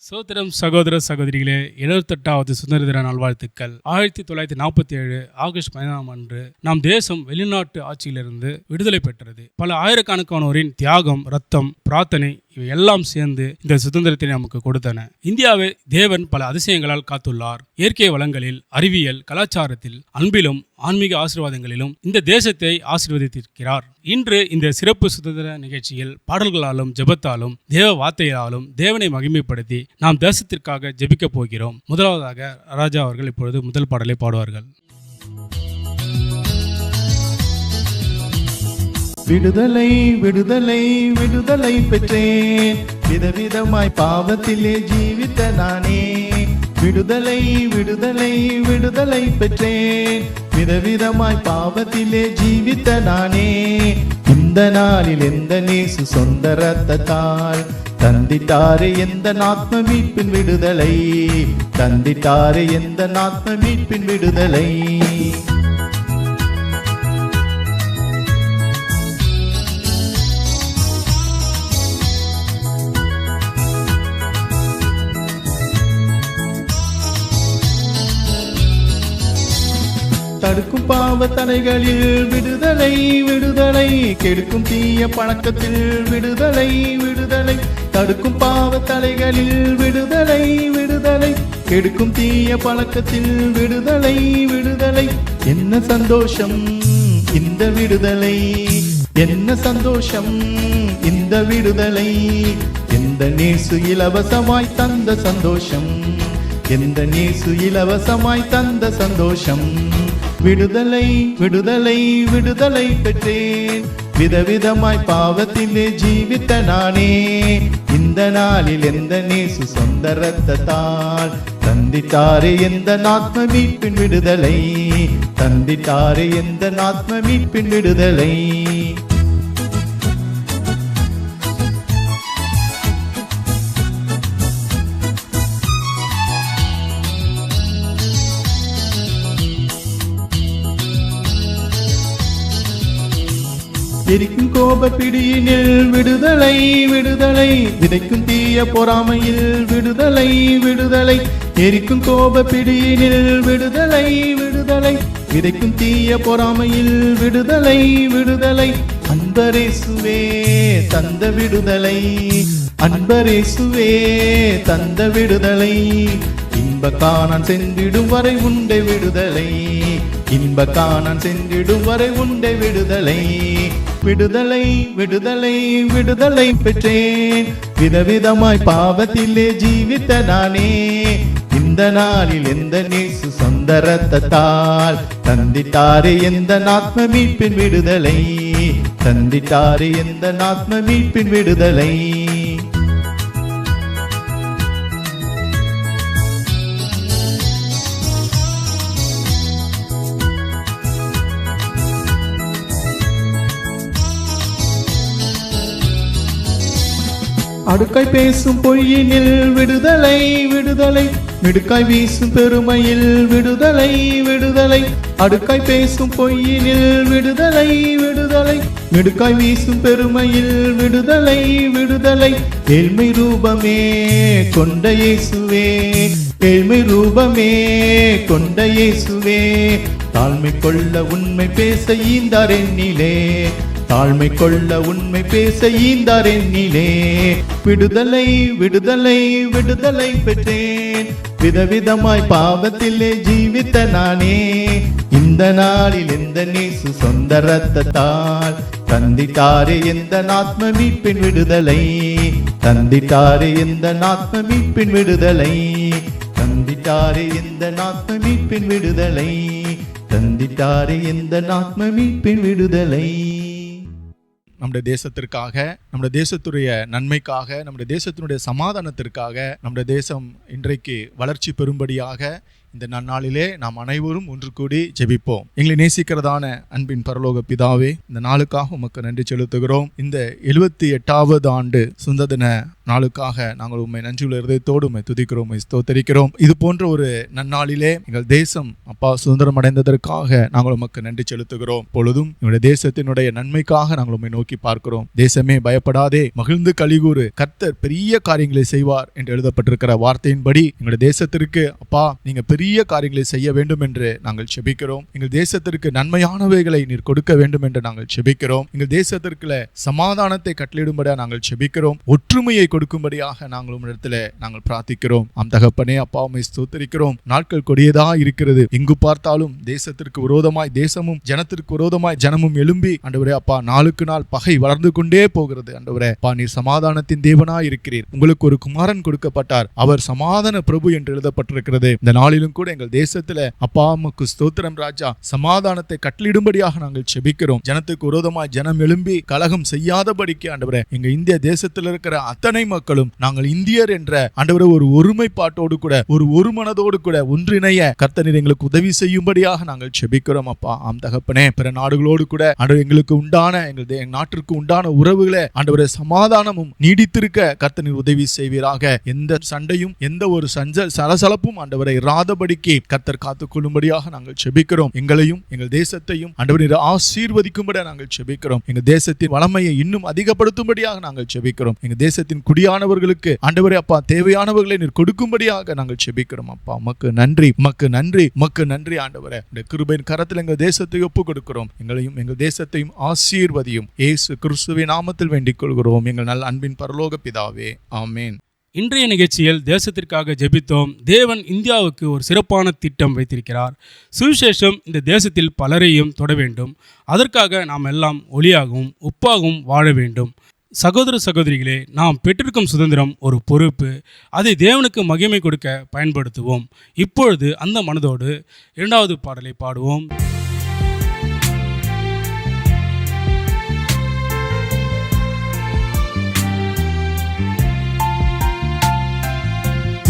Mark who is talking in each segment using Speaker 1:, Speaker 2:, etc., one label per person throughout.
Speaker 1: சோத்திரம் சகோதர சகோதரிகளே, 78வது சுதந்திர தின நல்வாழ்த்துக்கள். 1947 ஆகஸ்ட் 15 அன்று நம் தேசம் வெளிநாட்டு ஆட்சியிலிருந்து விடுதலை பெற்றது. பல ஆயிரக்கணக்கானோரின் தியாகம், ரத்தம், பிரார்த்தனை இவை எல்லாம் சேர்ந்து இந்த சுதந்திரத்தை நமக்கு கொடுத்தன. இந்தியாவை தேவன் பல அதிசயங்களால் காத்துள்ளார். இயற்கை வளங்களில், அறிவியல், கலாச்சாரத்தில், அன்பிலும் ஆன்மீக ஆசீர்வாதங்களிலும் இந்த தேசத்தை ஆசீர்வதித்திருக்கிறார். இன்று இந்த சிறப்பு சுதந்திர நிகழ்ச்சியில் பாடல்களாலும் ஜெபத்தாலும் தேவ வார்த்தையாலும் தேவனை மகிமைப்படுத்தி நாம் தேசத்திற்காக ஜெபிக்கப் போகிறோம். முதலாவதாக ராஜா அவர்கள் இப்பொழுது முதல் பாடலை பாடுவார்கள்.
Speaker 2: விடுதலை விடுதலை விடுதலை பெற்றேன், விதவிதமாய் பாவத்திலே ஜீவித்த நானே. விடுதலை விடுதலை விடுதலை பெற்றேன், விதவிதமாய் பாவத்திலே ஜீவித்த நானே. இந்த நாளில் எந்த நேசு சொந்த ரத்தத்தால் தந்திட்டாரே எந்த ஆத்ம மீட்பின் விடுதலை, தந்திட்டாரே எந்த ஆத்ம மீட்பின் விடுதலை. தடுக்கும் பாவ தடைகளில் விடுதலை விடுதலை, கெடுக்கும் தீய பழக்கத்தில் விடுதலை விடுதலை. தடுக்கும் பாவ தடைகளில் விடுதலை விடுதலை, கெடுக்கும் தீய பழக்கத்தில் விடுதலை விடுதலை. என்ன சந்தோஷம் இந்த விடுதலை, என்ன சந்தோஷம் இந்த விடுதலை. எந்த நேசு இலவசமாய் தந்த சந்தோஷம், எந்த நேசு இலவசமாய் தந்த சந்தோஷம். விடுதலை விடுதலை விடுதலை பெற்றேன், விதவிதமாய் பாவத்திலே ஜீவித்த நானே. இந்த நாளில் எந்த நேசு சொந்த ரத்தத்தால் தந்திட்டாரே எந்த ஆத்ம மீட்பின் விடுதலை, தந்திட்டாரே எந்த ஆத்ம மீட்பின் விடுதலை. எரிக்கும் கோப பிடியினில் விடுதலை விடுதலை, விதைக்கும் தீய பொறாமையில் விடுதலை விடுதலை. எரிக்கும் கோப பிடியினில் விடுதலை விடுதலை, விதைக்கும் தீய பொறாமையில் விடுதலை விடுதலை. அன்பரேசுவே தந்த விடுதலை, அன்பரேசுவே தந்த விடுதலை. இன்ப காணான் சென்றிடும் வரை உண்டை விடுதலை, இன்ப காணான் சென்றிடும் வரை உண்டை விடுதலை. விடுதலை விடுதலை விடுதலை பெற்றேன், விதவிதமாய் பாவத்திலே ஜீவித்த நானே. இந்த நாளில் எந்த நேசு சொந்த ரத்தத்தால் தந்திட்டாரே எந்த ஆத்ம மீட்பின் விடுதலை, தந்திட்டாரே எந்த ஆத்ம மீட்பின் விடுதலை. அடுக்காய் பேசும் பொய்யினில் விடுதலை விடுதலை, மிடுக்காய் வீசும் பெருமையில் விடுதலை விடுதலை. அடுக்காய் பேசும் பொய்யினில் விடுதலை விடுதலை, மிடுக்காய் வீசும் பெருமையில் விடுதலை விடுதலை. ஏழ்மை ரூபமே கொண்ட இயேசுவே, ஏழ்மை ரூபமே கொண்ட இயேசுவே. தாழ்மை கொள்ள உண்மை பேச ஈந்தார் என்னிலே, தாழ்மை கொள்ள உண்மை பேச ஈந்தார் என்னிலே. விடுதலை விடுதலை விடுதலை பெற்றேன், விதவிதமாய் பாவத்திலே ஜீவித்த நானே. இந்த நாளில் எந்த நேசு சொந்த ரத்தத்தால் தந்திட்டாரே எந்த ஆத்ம மீட்பின் விடுதலை, தந்திட்டாரே எந்த ஆத்ம மீட்பின் விடுதலை, தந்திட்டாரே எந்த ஆத்ம மீட்பின் விடுதலை, தந்திட்டாரே எந்த ஆத்ம மீட்பின் விடுதலை.
Speaker 3: நம்முடைய தேசத்திற்காக, நம்முடைய தேசத்துடைய நன்மைக்காக, நம்முடைய தேசத்தினுடைய சமாதானத்திற்காக, நம்முடைய தேசம் இன்றைக்கு வளர்ச்சி பெறும்படியாக இந்த நன்னாளிலே நாம் அனைவரும் ஒன்று கூடி ஜெபிப்போம். எங்களை நேசிக்கிறதான அன்பின் பரலோக பிதாவே, இந்த நாளுக்காக உமக்கு நன்றி செலுத்துகிறோம். இந்த 78வது ஆண்டு சுதந்திர தின நாளுக்காக நாங்கள் உண்மை நன்றியுள்ள இருதயத்தோடு உண்மை துதிக்கிறோம், ஸ்தோத்தரிக்கிறோம். இது போன்ற ஒரு நன்னாளிலே எங்கள் தேசம் அப்பா சுதந்திரம் அடைந்ததற்காக நாங்கள் உமக்கு நன்றி செலுத்துகிறோம். பொழுதும் எங்களுடைய தேசத்தினுடைய நன்மைக்காக நாங்கள் உண்மை நோக்கி பார்க்கிறோம். தேசமே பயப்படாதே, மகிழ்ந்து கலிகூறு, கர்த்தர் பெரிய காரியங்களை செய்வார் என்று எழுதப்பட்டிருக்கிற வார்த்தையின்படி எங்களுடைய தேசத்திற்கு அப்பா நீங்க பெரிய காரியங்களை செய்ய வேண்டும் என்று நாங்கள் செபிக்கிறோம். எங்கள் தேசத்திற்கு நன்மையானவைகளை நீர் கொடுக்க வேண்டும் என்று நாங்கள் செபிக்கிறோம். எங்கள் தேசத்திற்கு சமாதானத்தை கட்டளையிடும்படியாக நாங்கள் செபிக்கிறோம். ஒற்றுமையை கொடுக்கும்படியாக நாங்கள் உம்மிடத்தில் நாங்கள் பிரார்த்திக்கிறோம். ஆம் தகப்பனே, அப்பா உம்மை ஸ்தோத்திரிக்கிறோம். நாட்கள் கொடியதா இருக்கிறது. எங்கு பார்த்தாலும் தேசத்திற்கு விரோதமாய் தேசமும் ஜனத்திற்கு விரோதமாய் ஜனமும் எழும்பி ஆண்டவரே அப்பா நாளுக்கு நாள் பகை வளர்ந்து கொண்டே போகிறது. ஆண்டவரே அப்பா நீர் சமாதானத்தின் தேவனாய் இருக்கிறீர். உங்களுக்கு ஒரு குமாரன் கொடுக்கப்பட்டார், அவர் சமாதான பிரபு என்று எழுதப்பட்டிருக்கிறது. இந்த நாளிலும் கூட எங்கள் தேசத்துல அப்பா உமக்கு ஸ்தோத்திரம் ராஜா, சமாதானத்தை கட்டளிடும்படியாக நாங்கள் செபிக்கிறோம். ஜனத்துக்கு விரோதமாய் ஜனம் எழும்பி கலகம் செய்யாதபடிக்கு ஆண்டவரே எங்க இந்திய தேசத்தில் இருக்கிற அத்தனை மக்களும் நாங்கள் இந்தியர் என்ற ஆண்டவரே ஒரு ஒருமைப்பாட்டோடு கூட ஒரு மனதோடு கூட ஒன்றிணைய கர்த்தர் எங்களுக்கு உதவி செய்யும்படியாக நாங்கள் செபிக்கிறோம். அப்பா ஆம் தகப்பனே, பிற நாடுகளோடு கூட ஆண்டவர் எங்களுக்கு உண்டான எங்கள் நாட்டிற்கு உண்டான உறவுகளை ஆண்டவரே சமாதானமும் நீடித்திருக்க கர்த்தர் உதவி செய்வீராக. எந்த சண்டையும் எந்த ஒரு சலசலப்பும் ஆண்டவரை இராதபடிக்கு கர்த்தர் காத்துக்கொள்ளும்படியாக நாங்கள் செபிக்கிறோம். எங்களையும் எங்கள் தேசத்தையும் ஆண்டவர் ஆசீர்வதிக்கும்படியாக நாங்கள் செபிக்கிறோம். எங்கள் தேசத்தின் வளமையை இன்னும் அதிகப்படுத்தும்படியாக நாங்கள் செபிக்கிறோம். எங்க தேசத்தின் குடியானவர்களுக்கு ஆண்டவரே அப்பா தேவையானவர்களை நீர் கொடுக்கும்படியாக நாங்கள் செபிக்கிறோம். அப்பா உமக்கு நன்றி, உமக்கு நன்றி, உமக்கு நன்றி ஆண்டவரே. இந்த கிருபையின் கரத்தில் எங்கள் தேசத்தை ஒப்புக் கொடுக்கிறோம். எங்களையும் எங்கள் தேசத்தையும் ஆசீர்வதியும் இயேசு கிறிஸ்துவின் நாமத்தில் வேண்டிக் கொள்கிறோம் எங்கள் நல்ல அன்பின் பரலோக பிதாவே, ஆமேன்.
Speaker 1: இன்றைய நிகழ்ச்சியில் தேசத்திற்காக ஜெபித்தோம். தேவன் இந்தியாவுக்கு ஒரு சிறப்பான திட்டம் வைத்திருக்கிறார். சுவிசேஷம் இந்த தேசத்தில் பலரையும் தொட வேண்டும். அதற்காக நாம் எல்லாம் ஒளியாகவும் உப்பாகவும் வாழ வேண்டும். சகோதர சகோதரிகளே, நாம் பெற்றிருக்கும் சுதந்திரம் ஒரு பொறுப்பு. அதை தேவனுக்கு மகிமை கொடுக்க பயன்படுத்துவோம். இப்பொழுது அந்த மனதோடு 2வது பாடலை பாடுவோம்.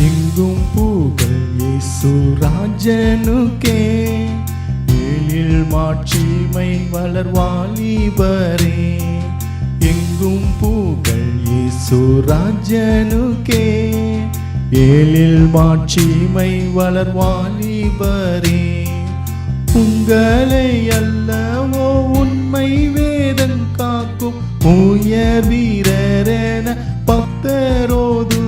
Speaker 2: எங்கும் புகழ் இயேசு ராஜனுக்கே, எழில் மாட்சிமை வளர்வாலிபரே. எங்கும் புகழ் இயேசு ராஜனுக்கே, எழில் மாட்சிமை வளர்வாலிபரே. உங்களை அல்லவோ உண்மை வேதம் காக்கும் உயர் வீரரென பக்தரோதுகிறார்.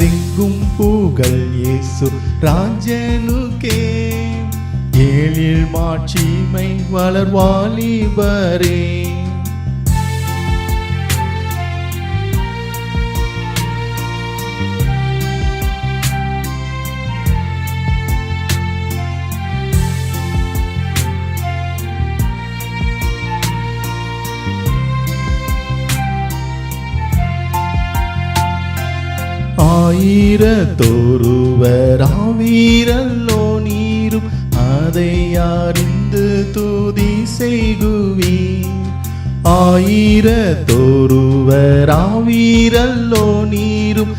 Speaker 2: எங்கும் புகழ் இயேசு ராஜனுக்கே, எழில் மாட்சிமை வளர்வாலிபரே. ஆயிரத்தொருவர் ஆவீரல்லோ நீரும், அதை அறிந்து துதி செய்குவீர். ஆயிரத்தொருவர் ஆவீரல்லோ நீரும்,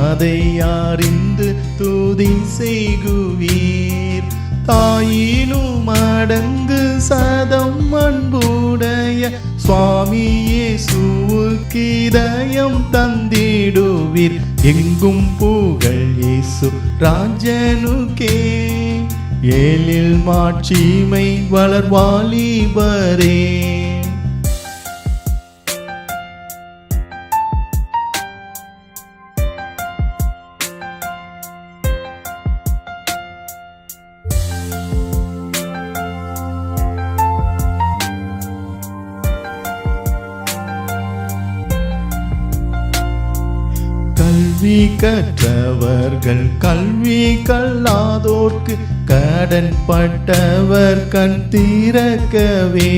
Speaker 2: அதை அறிந்து துதி செய்குவீர். தாயினும் அடங்கு சதம் அன்புடைய சுவாமி இயேசுவுக்கு இதயம் தந்திடுவீர். எங்கும் புகழ் இயேசு ராஜனுக்கே, எழில் மாட்சிமை வளர்வாலிபரே. கல்வி கற்றவர்கள் கல்வி கல்லாதோர்க்கு கடன் பட்டவர் கண் திறக்கவே.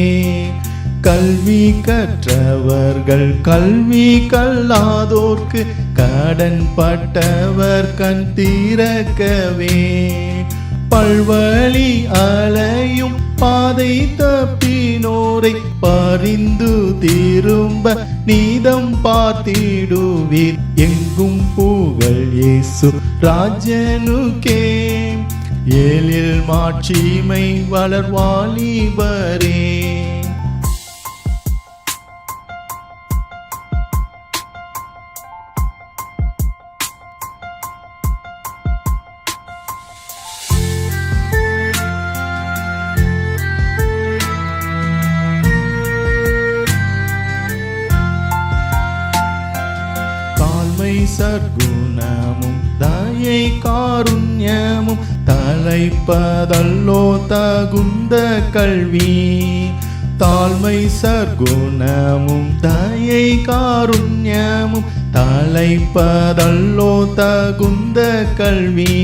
Speaker 2: கல்வி கற்றவர்கள் கல்வி கல்லாதோர்க்கு கடன் பட்டவர் கண் திறக்கவே. பல்வழி அலையும் பாதை தப்பினோரை பரிந்து திரும்ப நீதம் பார்த்திடுவீர். எங்கும் புகழ் இயேசு ராஜனுக்கே, ஏழில் மாட்சிமை வளர்வாலிபரே. சற்குணமும் தயை காருண்யமும் தலைப்பதல்லோ தகுந்த கல்வி. தாழ்மை சற்குணமும் தயை காருண்யமும் தலைப்பதல்லோ தகுந்த கல்வி.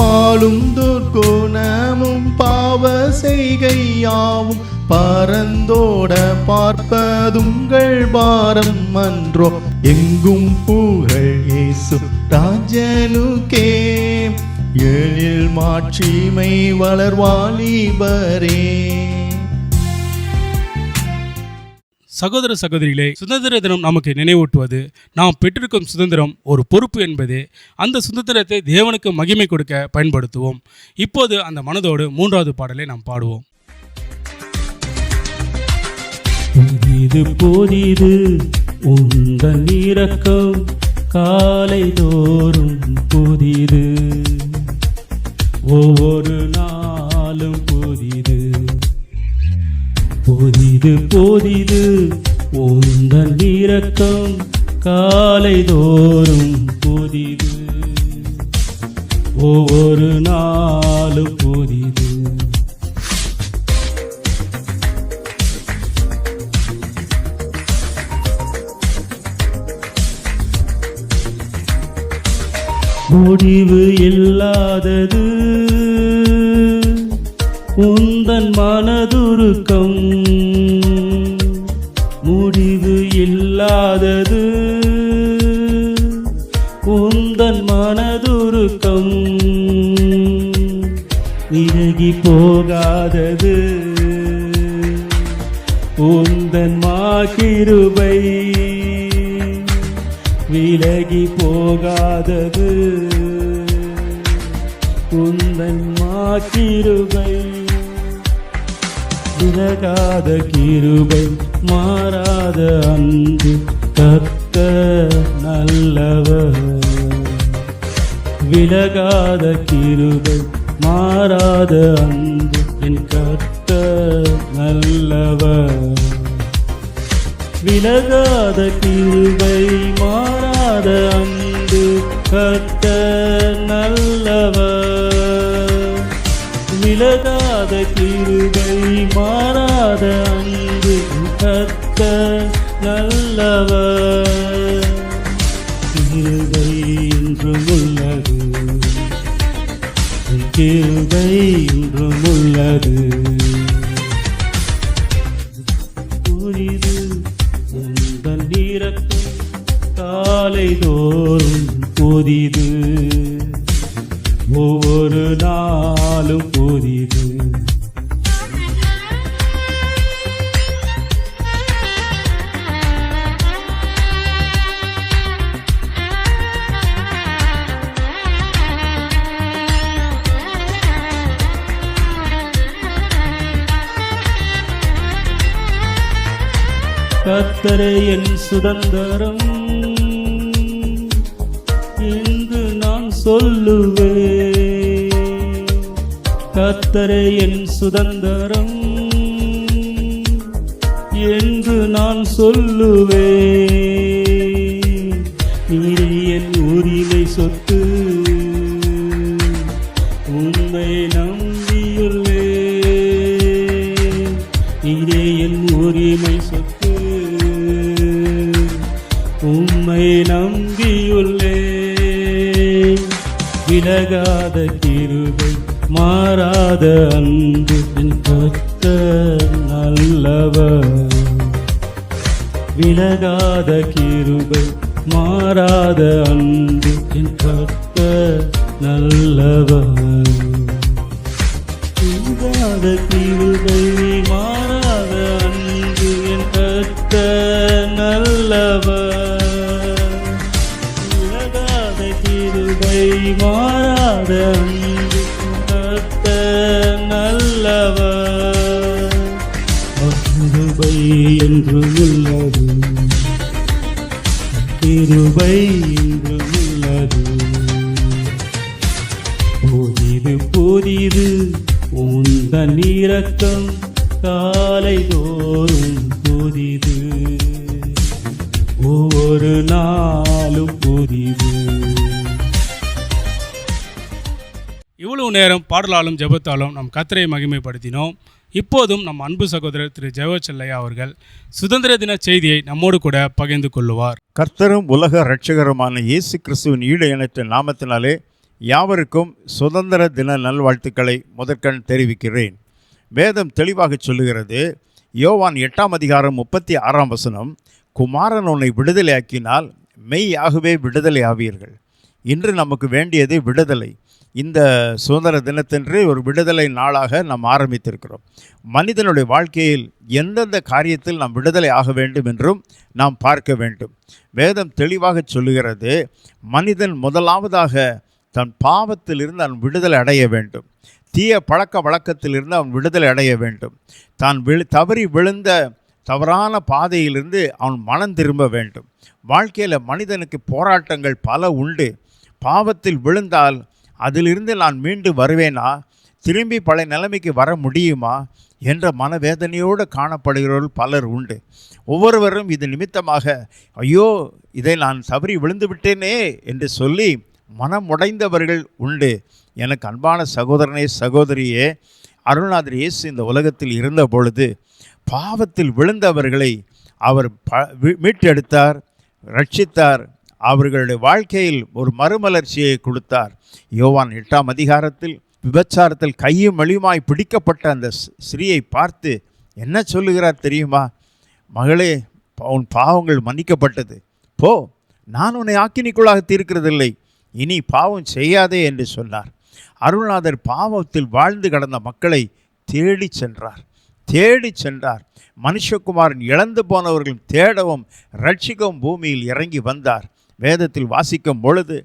Speaker 2: பாலும் துர்குணமும் பாவ செய்கையாவும் பரந்தோட பார்ப்பதுங்கள் பாரம் அன்றோ. எங்கும் புகழ் இயேசு ராஜனுக்கே. ஏழில் மாட்சிமை வளர்வாலிபரே.
Speaker 1: சகோதர சகோதரிகளே, சுதந்திர தினம் நமக்கு நினைவூட்டுவது நாம் பெற்றிருக்கும் சுதந்திரம் ஒரு பொறுப்பு என்பதே. அந்த சுதந்திரத்தை தேவனுக்கு மகிமை கொடுக்க பயன்படுத்துவோம். இப்போது அந்த மனதோடு 3வது பாடலை நாம் பாடுவோம்.
Speaker 4: புதிது புதிது உந்தன் இரக்கம் காலை தோறும் புதிது, ஒவ்வொரு நாளும் புதிது. புதிது புதிது உந்தன் இரக்கம் காலை தோறும் புதிது, ஒவ்வொரு நாளும் புதிது. முடிவு இல்லாதது உந்தன் மனதுருக்கம், முடிவு இல்லாதது உந்தன் மனதுருக்கம். விலகி போகாதது உந்தன் மாகிருபை, விலகி போகாதது உந்தன் மாகிருபை. விலகாத கிருபை மாறாத அன்பு கர்த்தர் நல்லவர். விலகாத கிருபை மாறாத அன்பு என் கர்த்தர் நல்லவர். விலகாத கிருபை மாறாத அன்பு கர்த்தர் நல்லவர். விலகாத கிருபை மாறாத அன்பு கர்த்தர் நல்லவர். கிருபை என்றும் உள்ளது, கிருபை என்றும் உள்ளது. புரிது உந்தன் இரக்கம் காலை தோறும் புதிது, ஒவ்வொரு நாளும் புதிது. கர்த்தரே என் சுதந்திரம் என்று நான் சொல்லுவேன். கர்த்தரே என் சுதந்திரம் என்று நான் சொல்லுவேன். நீரே என் உரிமை சொத்து, உண்மை நம்பியுள்ளேன். நீரே என் உரிமை சொத்து, உம்மை நம்பியுள்ளேன். விலகாத கிருபை மாறாத அன்பு என் கர்த்தர் நல்லவர். விலகாத கிருபை மாறாத அன்பு என் கர்த்தர் நல்லவர். விலகாத கிருபை மாறாத அன்பு என் கர்த்தர் நல்லவர். விலகாத கிருபை மாறாத அன்பு கிருபை என்றும் உள்ளது, கிருபை என்றும் உள்ளது. புதிது புதிது உந்தன் இரக்கம் காலை தோறும் புதிது, ஒவ்வொரு நாளும் புதிது.
Speaker 1: இவ்வளவு நேரம் பாடலாலும் ஜெபத்தாலும் நம் கர்த்தரை மகிமைப்படுத்தினோம். இப்போதும் நம் அன்பு சகோதரர் திரு ஜெயச்செல்லையா அவர்கள் சுதந்திர தின செய்தியை நம்மோடு கூட பகிர்ந்து கொள்ளுவார்.
Speaker 5: கர்த்தரும் உலக இரட்சகருமான இயேசு கிறிஸ்துவின் ஈடு இணைத்த நாமத்தினாலே யாவருக்கும் சுதந்திர தின நல்வாழ்த்துக்களை முதற்கண் தெரிவிக்கிறேன். வேதம் தெளிவாக சொல்லுகிறது, யோவான் 8:36 குமாரன் உன்னை விடுதலையாக்கினால் மெய்யாகவே விடுதலை ஆவீர்கள். இன்று நமக்கு வேண்டியது விடுதலை. இந்த சுதந்திர தினத்தன்று ஒரு விடுதலை நாளாக நாம் ஆரம்பித்திருக்கிறோம். மனிதனுடைய வாழ்க்கையில் எந்தெந்த காரியத்தில் நாம் விடுதலை ஆக வேண்டும் என்றும் நாம் பார்க்க வேண்டும். வேதம் தெளிவாக சொல்லுகிறது, மனிதன் முதலாவதாக தன் பாவத்திலிருந்து அவன் விடுதலை அடைய வேண்டும். தீய பழக்க வழக்கத்திலிருந்து அவன் விடுதலை அடைய வேண்டும். தான் தவறி விழுந்த தவறான பாதையிலிருந்து அவன் மனம் திரும்ப வேண்டும். வாழ்க்கையில் மனிதனுக்கு போராட்டங்கள் பல உண்டு. பாவத்தில் விழுந்தால் அதிலிருந்து நான் மீண்டு வருவேனா, திரும்பி பழைய நிலைமைக்கு வர முடியுமா என்ற மனவேதனையோடு காணப்படுகிறவர்கள் பலர் உண்டு. ஒவ்வொருவரும் இது நிமித்தமாக ஐயோ இதை நான் தவறி விழுந்து விட்டேனே என்று சொல்லி மனம் உடைந்தவர்கள் உண்டு. எனக்கு அன்பான சகோதரனே சகோதரியே, அருள்நாதர் இயேசு இந்த உலகத்தில் இருந்த பொழுது பாவத்தில் விழுந்தவர்களை அவர் மீட்டெடுத்தார், ரட்சித்தார். அவர்களுடைய வாழ்க்கையில் ஒரு மறுமலர்ச்சியை கொடுத்தார். யோவான் 8 விபச்சாரத்தில் கையும் மெலியுமாய் பிடிக்கப்பட்ட அந்த ஸ்திரீயை பார்த்து என்ன சொல்லுகிறார் தெரியுமா? மகளே, உன் பாவங்கள் மன்னிக்கப்பட்டது, போ, நான் உன்னை ஆக்கினிக்குள்ளாக தீர்க்கிறதில்லை, இனி பாவம் செய்யாதே என்று சொன்னார். அருள்நாதர் பாவத்தில் வாழ்ந்து கடந்த மக்களை தேடி சென்றார். மனுஷகுமாரன் இழந்து போனவர்கள் தேடவும் ரட்சிக்கவும் பூமியில் இறங்கி வந்தார். வேதத்தில் வாசிக்கும் பொழுது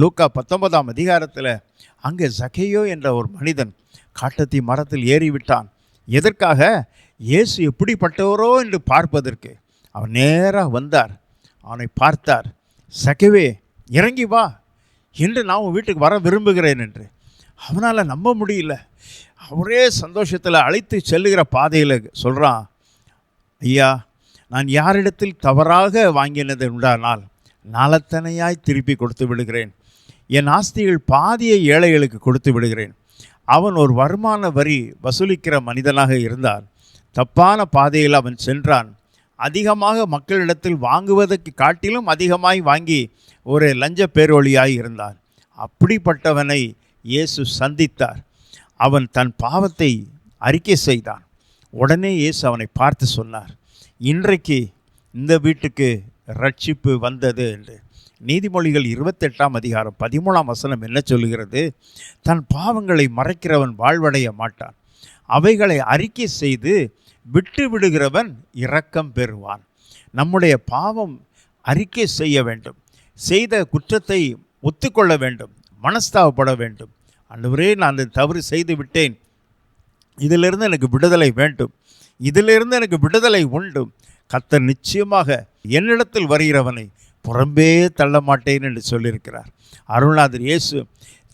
Speaker 5: லூக்கா 19 அங்கே சகேயு என்ற ஒரு மனிதன் காட்டத்தி மரத்தில் ஏறிவிட்டான். எதற்காக? இயேசு எப்படிப்பட்டவரோ என்று பார்ப்பதற்கு. அவன் நேராக வந்தார், அவனை பார்த்தார். சகேவே, இறங்கி வா, என்று நான் வீட்டுக்கு வர விரும்புகிறேன் என்று. அவனால் நம்ப முடியல. அவரே சந்தோஷத்தில் அழைத்து செல்லுகிற பாதையில் சொல்கிறான், ஐயா, நான் யாரிடத்தில் தவறாக வாங்கினது உண்டானால் நாளத்தனையாய் திருப்பி கொடுத்து விடுகிறேன். என் ஆஸ்திகள் பாதியை ஏழைகளுக்கு கொடுத்து விடுகிறேன். அவன் ஒரு வருமான வரி வசூலிக்கிற மனிதனாக இருந்தான். தப்பான பாதையில் அவன் சென்றான். அதிகமாக மக்களிடத்தில் வாங்குவதற்கு காட்டிலும் அதிகமாய் வாங்கி ஒரு லஞ்ச பேரொழியாய் இருந்தான். அப்படிப்பட்டவனை இயேசு சந்தித்தார். அவன் தன் பாவத்தை அறிக்கை செய்தான். உடனே இயேசு அவனை பார்த்து சொன்னார், இன்றைக்கு இந்த வீட்டுக்கு ரட்சிப்பு வந்தது என்று. நீதிமொழிகள் 28:13 என்ன சொல்லுகிறது? தன் பாவங்களை மறைக்கிறவன் வாழ்வடைய மாட்டான், அவைகளை அறிக்கை செய்து விட்டு விடுகிறவன் இரக்கம் பெறுவான். நம்முடைய பாவம் அறிக்கை செய்ய வேண்டும், செய்த குற்றத்தை ஒத்துக்கொள்ள வேண்டும், மனஸ்தாபப்பட வேண்டும். ஆண்டவரே, நான் அந்த தவறு செய்து விட்டேன், இதிலிருந்து எனக்கு விடுதலை வேண்டும், இதிலிருந்து எனக்கு விடுதலை உண்டு. கர்த்தர் நிச்சயமாக என்னிடத்தில் வருகிறவனை புறம்பே தள்ள மாட்டேன் என்று சொல்லியிருக்கிறார். அருள்நாதர் இயேசு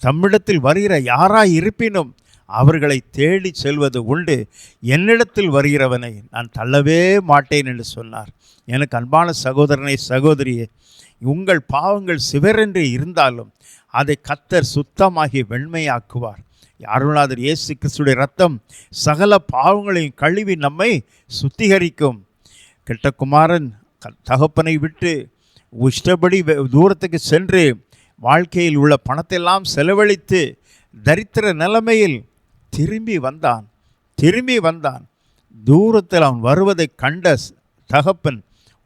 Speaker 5: தம்மிடத்தில் வருகிற யாராய் இருப்பினும் அவர்களை தேடி செல்வது உண்டு. என்னிடத்தில் வருகிறவனை நான் தள்ளவே மாட்டேன் என்று சொன்னார். எனக்கு அன்பான சகோதரனை சகோதரியே, உங்கள் பாவங்கள் சிவரென்று இருந்தாலும் அதை கர்த்தர் சுத்தமாகி வெண்மையாக்குவார். அருள்நாதர் இயேசு கிறிஸ்துடைய இரத்தம் சகல பாவங்களையும் கழுவி நம்மை சுத்திகரிக்கும். கெட்ட குமாரன் தகப்பனை விட்டு இஷ்டப்படி தூரத்துக்கு சென்று வாழ்க்கையில் உள்ள பணத்தெல்லாம் செலவழித்து தரித்திர நிலைமையில் திரும்பி வந்தான். தூரத்தில் அவன் வருவதை கண்ட தகப்பன்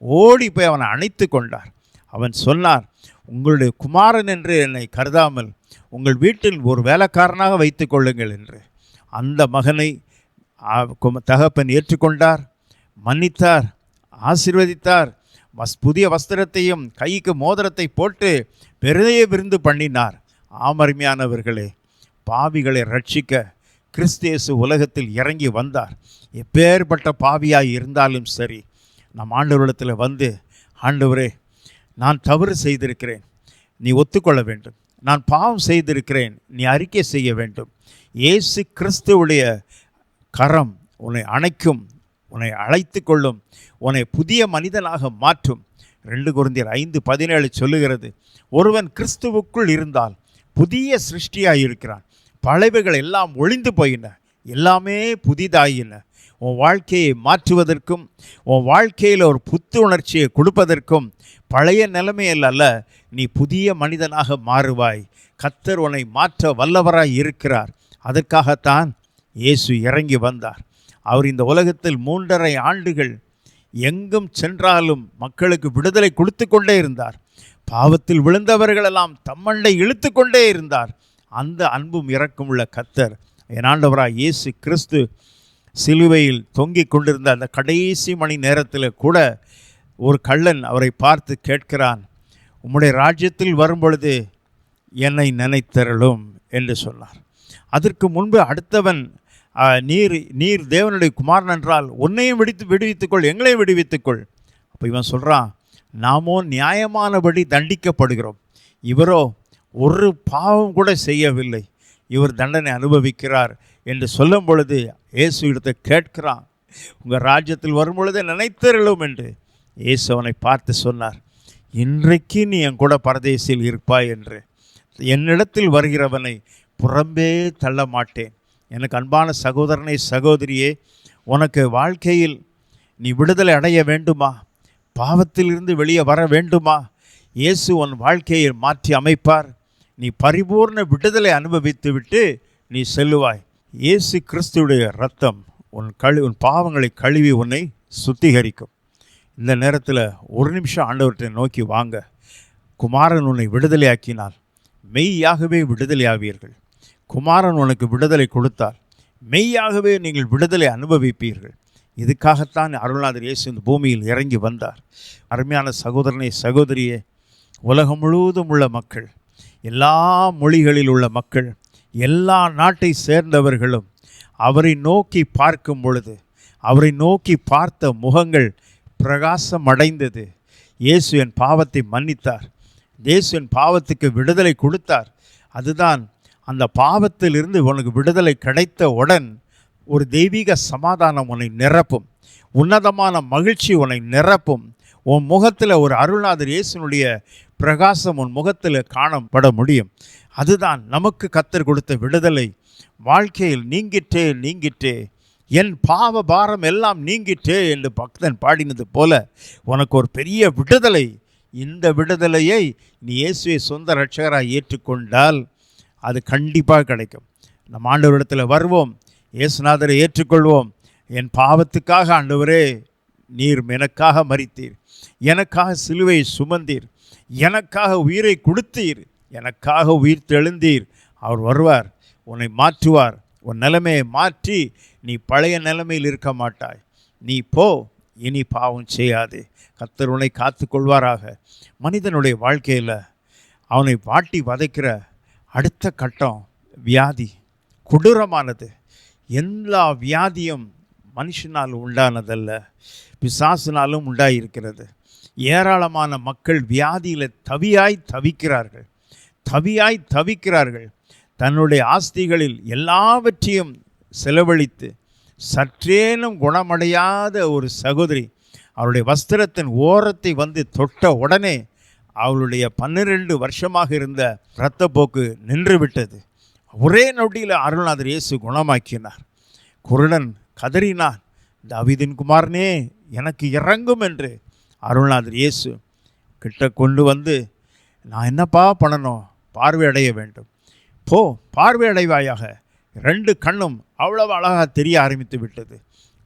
Speaker 5: ஓடி போய் அவனை அணைத்து கொண்டார். அவன் சொன்னார், உங்களுடைய குமாரன் என்று என்னை கருதாமல் உங்கள் வீட்டில் ஒரு வேலைக்காரனாக வைத்து கொள்ளுங்கள் என்று. அந்த மகனை தகப்பன் ஏற்றுக்கொண்டார், மன்னித்தார், ஆசீர்வதித்தார். புதிய வஸ்திரத்தையும் கைக்கு மோதிரத்தை போட்டு பெரிய விருந்து பண்ணினார். ஆமருமையானவர்களே, பாவிகளை ரட்சிக்க கிறிஸ்து இயேசு உலகத்தில் இறங்கி வந்தார். எப்பேற்பட்ட பாவியாய் இருந்தாலும் சரி, நம் ஆண்டவரிடத்தில் வந்து, ஆண்டவரே நான் தவறு செய்திருக்கிறேன், நீ ஒத்துக்கொள்ள வேண்டும். நான் பாவம் செய்திருக்கிறேன், நீ அறிக்கை செய்ய வேண்டும். இயேசு கிறிஸ்துவுடைய கரம் உன்னை அணைக்கும், உன்னை அழைத்து கொள்ளும், உன்னை புதிய மனிதனாக மாற்றும். 2 கொரிந்தியர் 5:17 சொல்லுகிறது, ஒருவன் கிறிஸ்துவுக்குள் இருந்தால் புதிய சிருஷ்டியாய் இருக்கிறான், பழைவைகள் எல்லாம் ஒழிந்து போயின, எல்லாமே புதிதாயின. உன் வாழ்க்கையை மாற்றுவதற்கும் உன் வாழ்க்கையில் ஒரு புத்துணர்ச்சியை கொடுப்பதற்கும் பழைய நிலைமையில் அல்ல, நீ புதிய மனிதனாக மாறுவாய். கர்த்தர் உன்னை மாற்ற வல்லவராய் இருக்கிறார். அதற்காகத்தான் இயேசு இறங்கி வந்தார். அவர் இந்த உலகத்தில் 3.5 ஆண்டுகள் எங்கும் சென்றாலும் மக்களுக்கு விடுதலை கொடுத்து கொண்டே இருந்தார். பாவத்தில் விழுந்தவர்களெல்லாம் தம்மண்டை இழுத்து கொண்டே இருந்தார். அந்த அன்பும் இரக்கம் உள்ள கர்த்தர், என் ஆண்டவராய் இயேசு கிறிஸ்து சிலுவையில் தொங்கிக் கொண்டிருந்த அந்த கடைசி மணி நேரத்தில் கூட ஒரு கள்ளன் அவரை பார்த்து கேட்கிறான், உம்முடைய ராஜ்யத்தில் வரும்பொழுது என்னை நினைத்தருளும் என்று சொன்னார். அதற்கு முன்பு அடுத்தவன், நீர் தேவனுடைய குமாரன் என்றால் உன்னையும் விடுவித்துக்கொள், எங்களையும் விடுவித்துக்கொள். அப்போ இவன் சொல்கிறான், நாமோ நியாயமானபடி தண்டிக்கப்படுகிறோம், இவரோ ஒரு பாவம் கூட செய்யவில்லை, இவர் தண்டனை அனுபவிக்கிறார் என்று சொல்லும் பொழுது இயேசு இடத்தை கேட்கிறான், உங்கள் ராஜ்யத்தில் வரும்பொழுது நினைத்தருளும் என்று. இயேசு அவனை பார்த்து சொன்னார், இன்றைக்கு நீ என் கூட பரதேசில் இருப்பாய் என்று. என்னிடத்தில் வருகிறவனை புறம்பே தள்ள மாட்டேன். எனக்கு அன்பான சகோதரனை சகோதரியே, உனக்கு வாழ்க்கையில் நீ விடுதலை அடைய வேண்டுமா? பாவத்திலிருந்து வெளியே வர வேண்டுமா? இயேசு உன் வாழ்க்கையை மாற்றி அமைப்பார். நீ பரிபூர்ண விடுதலை அனுபவித்து விட்டு நீ செல்லுவாய். இயேசு கிறிஸ்துவுடைய இரத்தம் உன் பாவங்களை கழுவி உன்னை சுத்திகரிக்கும். இந்த நேரத்தில் ஒரு நிமிஷம் ஆண்டவர்கிட்ட நோக்கி வாங்க. குமாரன் உன்னை விடுதலையாக்கினால் மெய்யாகவே விடுதலையாவீர்கள். குமாரன் உனக்கு விடுதலை கொடுத்தால் மெய்யாகவே நீங்கள் விடுதலை அனுபவிப்பீர்கள். இதுக்காகத்தான் அருள்நாதர் இயேசு இந்த பூமியில் இறங்கி வந்தார். அருமையான சகோதரனை சகோதரியே, உலகம் முழுவதும் உள்ள மக்கள், எல்லா மொழிகளில் உள்ள மக்கள், எல்லா நாட்டை சேர்ந்தவர்களும் அவரை நோக்கி பார்க்கும் பொழுது அவரை நோக்கி பார்த்த முகங்கள் பிரகாசம் அடைந்தது. இயேசு என் பாவத்தை மன்னித்தார், இயேசு என் பாவத்துக்கு விடுதலை கொடுத்தார். அதுதான் அந்த பாவத்திலிருந்து உனக்கு விடுதலை கிடைத்தவுடன் ஒரு தெய்வீக சமாதானம் உன்னை நிரப்பும், உன்னதமான மகிழ்ச்சி உன்னை நிரப்பும். உன் முகத்தில் ஒரு அருள்நாதர் இயேசுனுடைய பிரகாசம் உன் முகத்தில் காணப்பட முடியும். அதுதான் நமக்கு கர்த்தர் கொடுத்த விடுதலை. வாழ்க்கையில் நீங்கிட்டே என் பாவ பாரம் எல்லாம் நீங்கிட்டே என்று பக்தன் பாடினது போல உனக்கு ஒரு பெரிய விடுதலை. இந்த விடுதலையை நீ இயேசுவை சொந்த இரட்சகராக ஏற்றுக்கொண்டால் அது கண்டிப்பாக கிடைக்கும். நம் ஆண்டவரிடத்தில் வருவோம், இயேசுநாதரை ஏற்றுக்கொள்வோம். என் பாவத்துக்காக ஆண்டவரே நீர் எனக்காக மரித்தீர், எனக்காக சிலுவையை சுமந்தீர், எனக்காக உயிரை கொடுத்தீர், எனக்காக உயிர் தெழுந்தீர். அவர் வருவார், உன்னை மாற்றுவார். உன் நிலைமையை மாற்றி நீ பழைய நிலைமையில் இருக்க மாட்டாய். நீ போ, இனி பாவம் செய்யாது. கர்த்தர் உன்னை காத்து கொள்வாராக. மனிதனுடைய வாழ்க்கையில் அவனை வாட்டி வதைக்கிற அடுத்த கட்டம் வியாதி, கொடூரமானது. எல்லா வியாதியும் மனுஷனால் உண்டானதல்ல, பிசாசினாலும் உண்டாயிருக்கிறது. ஏராளமான மக்கள் வியாதியில் தவியாய் தவிக்கிறார்கள். தன்னுடைய ஆஸ்திகளில் எல்லாவற்றையும் செலவழித்து சற்றேனும் குணமடையாத ஒரு சகோதரி அவருடைய வஸ்திரத்தின் ஓரத்தை வந்து தொட்ட உடனே அவளுடைய 12 வருஷமாக இருந்த இரத்தப்போக்கு நின்று விட்டது. ஒரே நொடியில் அருள்நாதர் இயேசு குணமாக்கினார். குருடன் கதறினான், தாவீதின் குமாரனே எனக்கு இறங்கும் என்று. அருள்நாதர் இயேசு கிட்ட கொண்டு வந்து, நான் என்னப்பா பண்ணணும்? பார்வையடைய வேண்டும். போ, பார்வையடைவாயாக. 2 கண்ணும் அவ்வளவு அழகாக தெரிய ஆரம்பித்து விட்டது.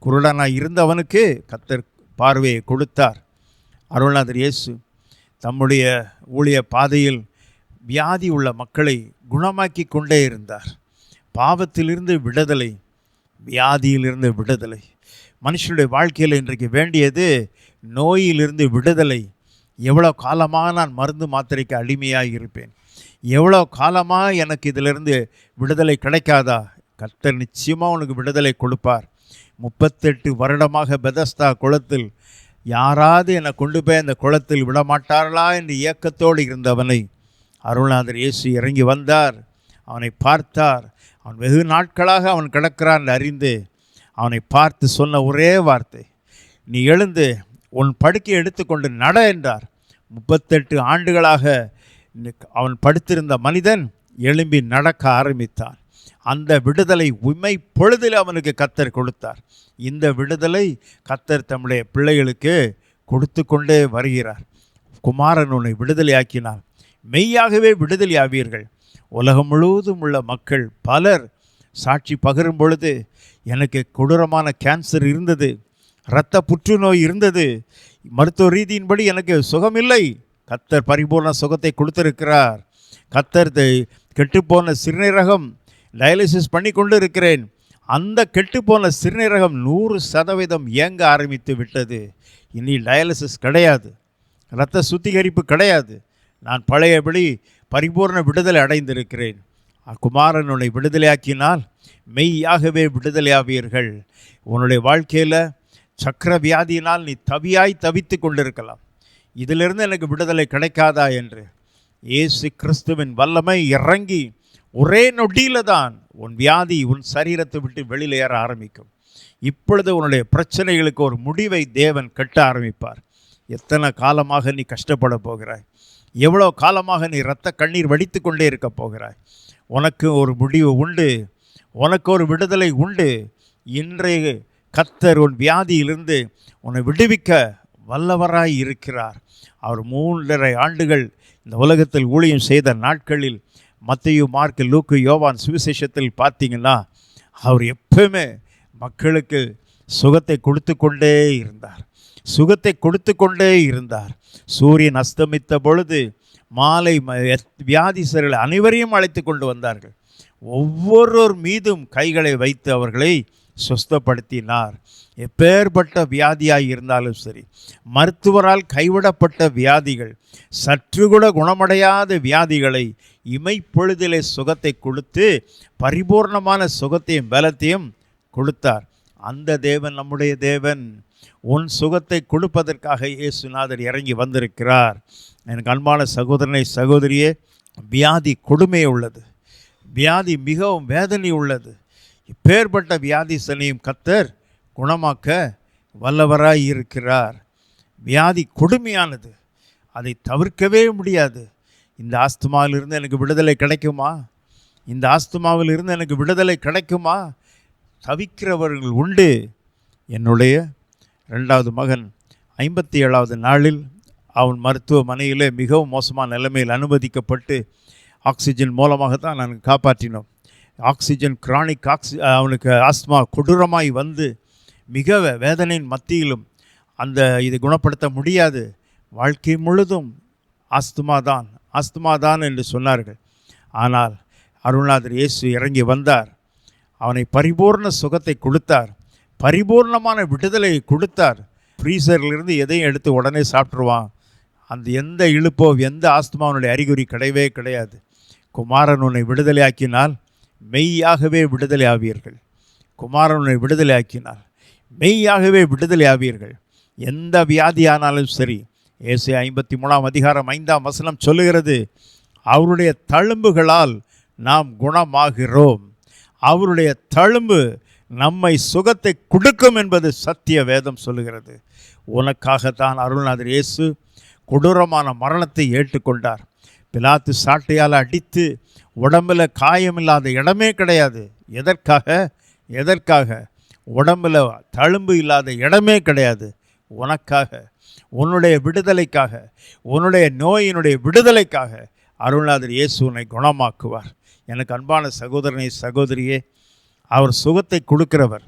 Speaker 5: குருடனாக இருந்தவனுக்கு கர்த்தர் பார்வையை கொடுத்தார். அருள்நாதர் இயேசு தம்முடைய ஊழிய பாதையில் வியாதி உள்ள மக்களை குணமாக்கி கொண்டே இருந்தார். பாவத்திலிருந்து விடுதலை, வியாதியிலிருந்து விடுதலை. மனுஷனுடைய வாழ்க்கையில் இன்றைக்கு வேண்டியது நோயிலிருந்து விடுதலை. எவ்வளோ காலமாக நான் மருந்து மாத்திரைக்கு அடிமையாக இருப்பேன்? எவ்வளோ காலமாக எனக்கு இதிலிருந்து விடுதலை கிடைக்காதா? கர்த்தர் நிச்சயமாக உனக்கு விடுதலை கொடுப்பார். 38 வருடமாக பெதஸ்தா குளத்தில் யாராவது என்னை கொண்டு போய் அந்த குளத்தில் விடமாட்டார்களா என்று ஏக்கத்தோடு இருந்தவனை அருள்நாதர் இயேசு இறங்கி வந்தார். அவனை பார்த்தார். அவன் வெகு நாட்களாக அவன் கிடக்கிறான் என்று அறிந்து அவனை பார்த்து சொன்ன ஒரே வார்த்தை, நீ எழுந்து உன் படுக்கையை எடுத்துக்கொண்டு நட என்றார். 38 ஆண்டுகளாக அவன் படுத்திருந்த மனிதன் எழும்பி நடக்க ஆரம்பித்தான். அந்த விடுதலை உண்மை பொழுதில் அவனுக்கு கர்த்தர் கொடுத்தார். இந்த விடுதலை கர்த்தர் தம்முடைய பிள்ளைகளுக்கு கொடுத்து கொண்டே வருகிறார். குமாரன் உன்னை விடுதலையாக்கினார், மெய்யாகவே விடுதலை ஆவீர்கள். உலகம் முழுவதும் உள்ள மக்கள் பலர் சாட்சி பகிரும் பொழுது, எனக்கு கொடூரமான கேன்சர் இருந்தது, இரத்த புற்றுநோய் இருந்தது, மருத்துவ ரீதியின்படி எனக்கு சுகமில்லை, கர்த்தர் பரிபூர்ண சுகத்தை கொடுத்திருக்கிறார். கர்த்தர் கெட்டுப்போன சிறுநீரகம் டயாலிசிஸ் பண்ணி கொண்டு இருக்கிறேன். அந்த கெட்டுப்போன சிறுநீரகம் 100% இயங்க ஆரம்பித்து விட்டது. இனி டயாலிசிஸ் கிடையாது, இரத்த சுத்திகரிப்பு கிடையாது. நான் பழையபடி பரிபூர்ண விடுதலை அடைந்திருக்கிறேன். குமாரன் உன்னை விடுதலையாக்கினால் மெய்யாகவே விடுதலையாவீர்கள். உன்னுடைய வாழ்க்கையில் சக்கர வியாதியினால் நீ தவித்து கொண்டிருக்கலாம். இதிலிருந்து எனக்கு விடுதலை கிடைக்காதா என்று இயேசு கிறிஸ்துவின் வல்லமை இறங்கி ஒரே நொடியில் தான் உன் வியாதி உன் சரீரத்தை விட்டு வெளியில் ஏற ஆரம்பிக்கும். இப்பொழுது உன்னுடைய பிரச்சனைகளுக்கு ஒரு முடிவை தேவன் கட்ட ஆரம்பிப்பார். எத்தனை காலமாக நீ கஷ்டப்பட போகிறாய், எவ்வளோ காலமாக நீ இரத்த கண்ணீர் வடித்து கொண்டே இருக்க போகிறாய். உனக்கு ஒரு முடிவு உண்டு, உனக்கு ஒரு விடுதலை உண்டு. இன்றைய கர்த்தர் உன் வியாதியிலிருந்து உன்னை விடுவிக்க வல்லவராய் இருக்கிறார். அவர் 3.5 ஆண்டுகள் இந்த உலகத்தில் ஊழியம் செய்த நாட்களில் மத்தேயு, மார்க்கு, லூக்கு, யோவான் சுவிசேஷத்தில் பார்த்தீங்கன்னா அவர் எப்பவுமே மக்களுக்கு சுகத்தை கொடுத்து கொண்டே இருந்தார், சுகத்தை கொடுத்து கொண்டே இருந்தார். சூரியன் அஸ்தமித்த பொழுது மாலை வியாதிசர்கள் அனைவரையும் அழைத்து கொண்டு வந்தார்கள். ஒவ்வொருவர் மீதும் கைகளை வைத்து அவர்களை சுஸ்தப்படுத்தினார். எப்பேற்பட்ட வியாதியாய் இருந்தாலும் சரி, மருத்துவரால் கைவிடப்பட்ட வியாதிகள், சற்று கூட குணமடையாத வியாதிகளை இமைப்பொழுதிலே சுகத்தை கொடுத்து பரிபூர்ணமான சுகத்தையும் பலத்தையும் கொடுத்தார். அந்த தேவன் நம்முடைய தேவன். உன் சுகத்தை கொடுப்பதற்காக இயேசுநாதர் இறங்கி வந்திருக்கிறார். எனக்கு அன்பான சகோதரனை, சகோதரியே, வியாதி கொடுமை உள்ளது, வியாதி மிகவும் வேதனை உள்ளது. இப்பேற்பட்ட வியாதிசனையும் கர்த்தர் குணமாக்க வல்லவராய் இருக்கிறார். வியாதி கொடுமையானது, அதை தவிர்க்கவே முடியாது. இந்த ஆஸ்துமாவிலிருந்து எனக்கு விடுதலை கிடைக்குமா, இந்த ஆஸ்துமாவிலிருந்து எனக்கு விடுதலை கிடைக்குமா, தவிக்கிறவர்கள் உண்டு. என்னுடைய 2வது மகன் 57வது நாளில் அவன் மருத்துவமனையில் மிகவும் மோசமான நிலைமையில் அனுமதிக்கப்பட்டு ஆக்சிஜன் மூலமாக தான் நாங்கள் காப்பாற்றினோம். ஆக்சிஜன் கிரானிக் அவனுக்கு ஆஸ்துமா கொடூரமாய் வந்து மிக வேதனையின் மத்தியிலும் இது குணப்படுத்த முடியாது, வாழ்க்கை முழுதும் ஆஸ்துமா தான் என்று சொன்னார்கள். ஆனால் அருள்நாதர் இயேசு இறங்கி வந்தார். அவனை பரிபூர்ண சுகத்தை கொடுத்தார், பரிபூர்ணமான விடுதலை கொடுத்தார். ஃப்ரீசரிலிருந்து எதையும் எடுத்து உடனே சாப்பிட்ருவான். அந்த எந்த இழுப்போ எந்த ஆஸ்துமாவனுடைய அறிகுறி கிடையவே கிடையாது. குமாரன் உன்னை விடுதலையாக்கினால் மெய்யாகவே விடுதலை ஆவீர்கள். குமாரன் உன்னை விடுதலையாக்கினால் மெய்யாகவே விடுதலை ஆவீர்கள். எந்த வியாதியானாலும் சரி, ஏசாயா 53ஆம் அதிகாரம் 5ஆம் வசனம் சொல்லுகிறது, அவருடைய தழும்புகளால் நாம் குணமாகிறோம். அவருடைய தழும்பு நம்மை சுகத்தை கொடுக்கும் என்பது சத்திய வேதம் சொல்லுகிறது. உனக்காகத்தான் அருள்நாதர் இயேசு கொடூரமான மரணத்தை ஏற்றுக்கொண்டார். பிலாத்து சாட்டையால் அடித்து உடம்பில் காயமில்லாத இடமே கிடையாது. எதற்காக உடம்பில் தழும்பு இல்லாத இடமே கிடையாது. உனக்காக, உன்னுடைய விடுதலைக்காக, உன்னுடைய நோயினுடைய விடுதலைக்காக அருள்நாதர் இயேசு உன்னை குணமாக்குவார். எனக்கு அன்பான சகோதரனை, சகோதரியே, அவர் சுகத்தை கொடுக்கிறவர்,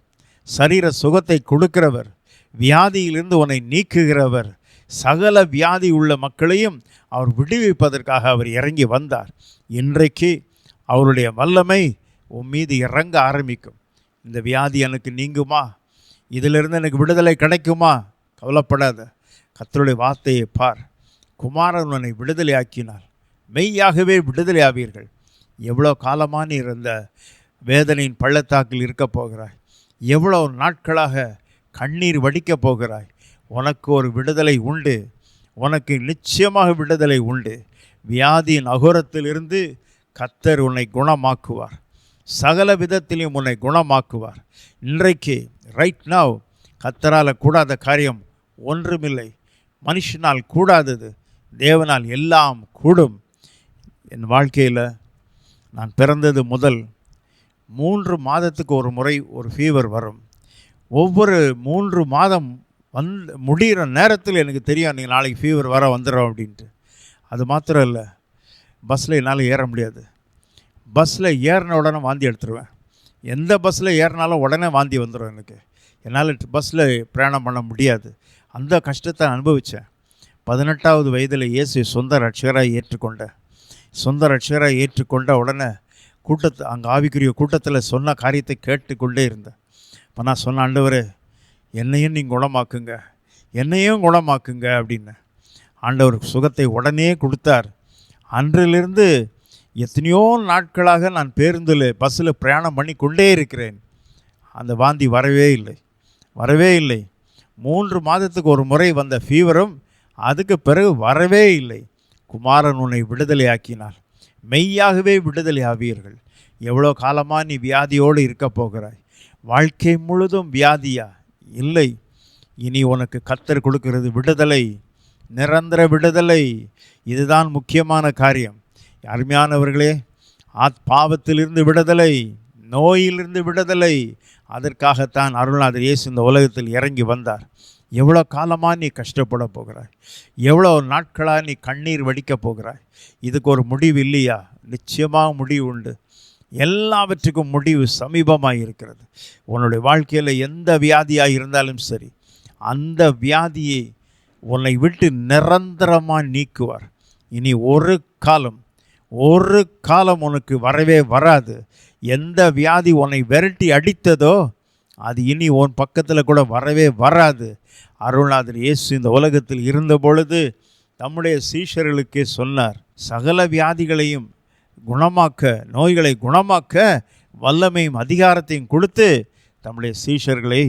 Speaker 5: சரீர சுகத்தை கொடுக்கிறவர், வியாதியிலிருந்து உன்னை நீக்குகிறவர். சகல வியாதி உள்ள மக்களையும் அவர் விடுவிப்பதற்காக அவர் இறங்கி வந்தார். இன்றைக்கு அவருடைய வல்லமை உன் மீது இறங்க ஆரம்பிக்கும். இந்த வியாதி எனக்கு நீங்குமா, இதிலிருந்து எனக்கு விடுதலை கிடைக்குமா, கவலைப்படாத. கர்த்தருடைய வார்த்தையை பார். குமாரன் உன்னை விடுதலை ஆக்கினால் மெய்யாகவே விடுதலை ஆவீர்கள். எவ்வளோ காலமான இருந்த வேதனையின் பள்ளத்தாக்கில் இருக்க போகிறாய், எவ்வளோ நாட்களாக கண்ணீர் வடிக்கப் போகிறாய்? உனக்கு ஒரு விடுதலை உண்டு. உனக்கு நிச்சயமாக விடுதலை உண்டு. வியாதியின் அகோரத்திலிருந்து கர்த்தர் உன்னை குணமாக்குவார். சகல விதத்திலையும் உன்னை குணமாக்குவார். இன்றைக்கு ரைட் நவ் கர்த்தரால் கூடாத காரியம் ஒன்றுமில்லை. மனுஷனால் கூடாதது தேவனால் எல்லாம் கூடும். என் வாழ்க்கையில் நான் பிறந்தது முதல் 3 மாதத்துக்கு ஒரு முறை ஒரு ஃபீவர் வரும். ஒவ்வொரு 3 மாதம் முடிகிற நேரத்தில் எனக்கு தெரியும் நீங்கள் நாளைக்கு ஃபீவர் வர வந்துடும் அப்படின்ட்டு. அது மாத்திரம் இல்லை, பஸ்ஸில் என்னால் ஏற முடியாது. பஸ்ஸில் ஏறின உடனே வாந்தி எடுத்துருவேன். எந்த பஸ்ஸில் ஏறினாலும் உடனே வாந்தி வந்துடும் எனக்கு. என்னால் பஸ்ஸில் பிரயாணம் பண்ண முடியாது. அந்த கஷ்டத்தை அனுபவித்தேன். 18வது வயதில் இயேசு சொந்த ரட்சகராக ஏற்றுக்கொண்டேன். சொந்த ரட்சகராக ஏற்றுக்கொண்ட உடனே அங்கே ஆவிக்குரிய கூட்டத்தில் சொன்ன காரியத்தை கேட்டுக்கொண்டே இருந்தேன். இப்போ நான் சொன்ன, ஆண்டவரே என்னையும் நீங்கள் குணமாக்குங்க, என்னையும் குணமாக்குங்க அப்படின்னு. ஆண்டவர் சுகத்தை உடனே கொடுத்தார். அன்றிலிருந்து எத்தனையோ நாட்களாக நான் பஸ்ஸில் பிரயாணம் பண்ணி கொண்டே இருக்கிறேன். அந்த வாந்தி வரவே இல்லை. 3 மாதத்துக்கு ஒரு முறை வந்த ஃபீவரும் அதுக்கு பிறகு வரவே இல்லை. குமாரன் உன்னை விடுதலை ஆக்கினார். மெய்யாகவே விடுதலை ஆவீர்கள். எவ்வளோ காலமாக நீ வியாதியோடு இருக்க போகிறாய்? வாழ்க்கை முழுதும் வியாதியா? இல்லை. இனி உனக்கு கர்த்தர் கொடுக்கிறது விடுதலை, நிரந்தர விடுதலை. இதுதான் முக்கியமான காரியம். அருமையானவர்களே, பாவத்திலிருந்து விடுதலை, நோயிலிருந்து விடுதலை. அதற்காகத்தான் அருள்நாதர் இயேசு இந்த உலகத்தில் இறங்கி வந்தார். எவ்வளோ காலமாக நீ கஷ்டப்பட போகிறாய்? எவ்வளோ நாட்களாக நீ கண்ணீர் வடிக்கப் போகிறாய்? இதுக்கு ஒரு முடிவு இல்லையா? நிச்சயமாக முடிவு உண்டு. எல்லாவற்றுக்கும் முடிவு சமீபமாக இருக்கிறது. உன்னுடைய வாழ்க்கையில் எந்த வியாதியாக இருந்தாலும் சரி, அந்த வியாதியை உன்னை விட்டு நிரந்தரமாக நீக்குவார். இனி ஒரு காலம் உனக்கு வரவே வராது. எந்த வியாதி உன்னை விரட்டி அடித்ததோ அது இனி உன் பக்கத்தில் கூட வரவே வராது. அருள்நாதர் இயேசு இந்த உலகத்தில் இருந்த பொழுது தம்முடைய சீஷர்களுக்கே சொன்னார், சகல வியாதிகளையும் குணமாக்க, நோய்களை குணமாக்க வல்லமையும் அதிகாரத்தையும் கொடுத்து தம்முடைய சீஷர்களை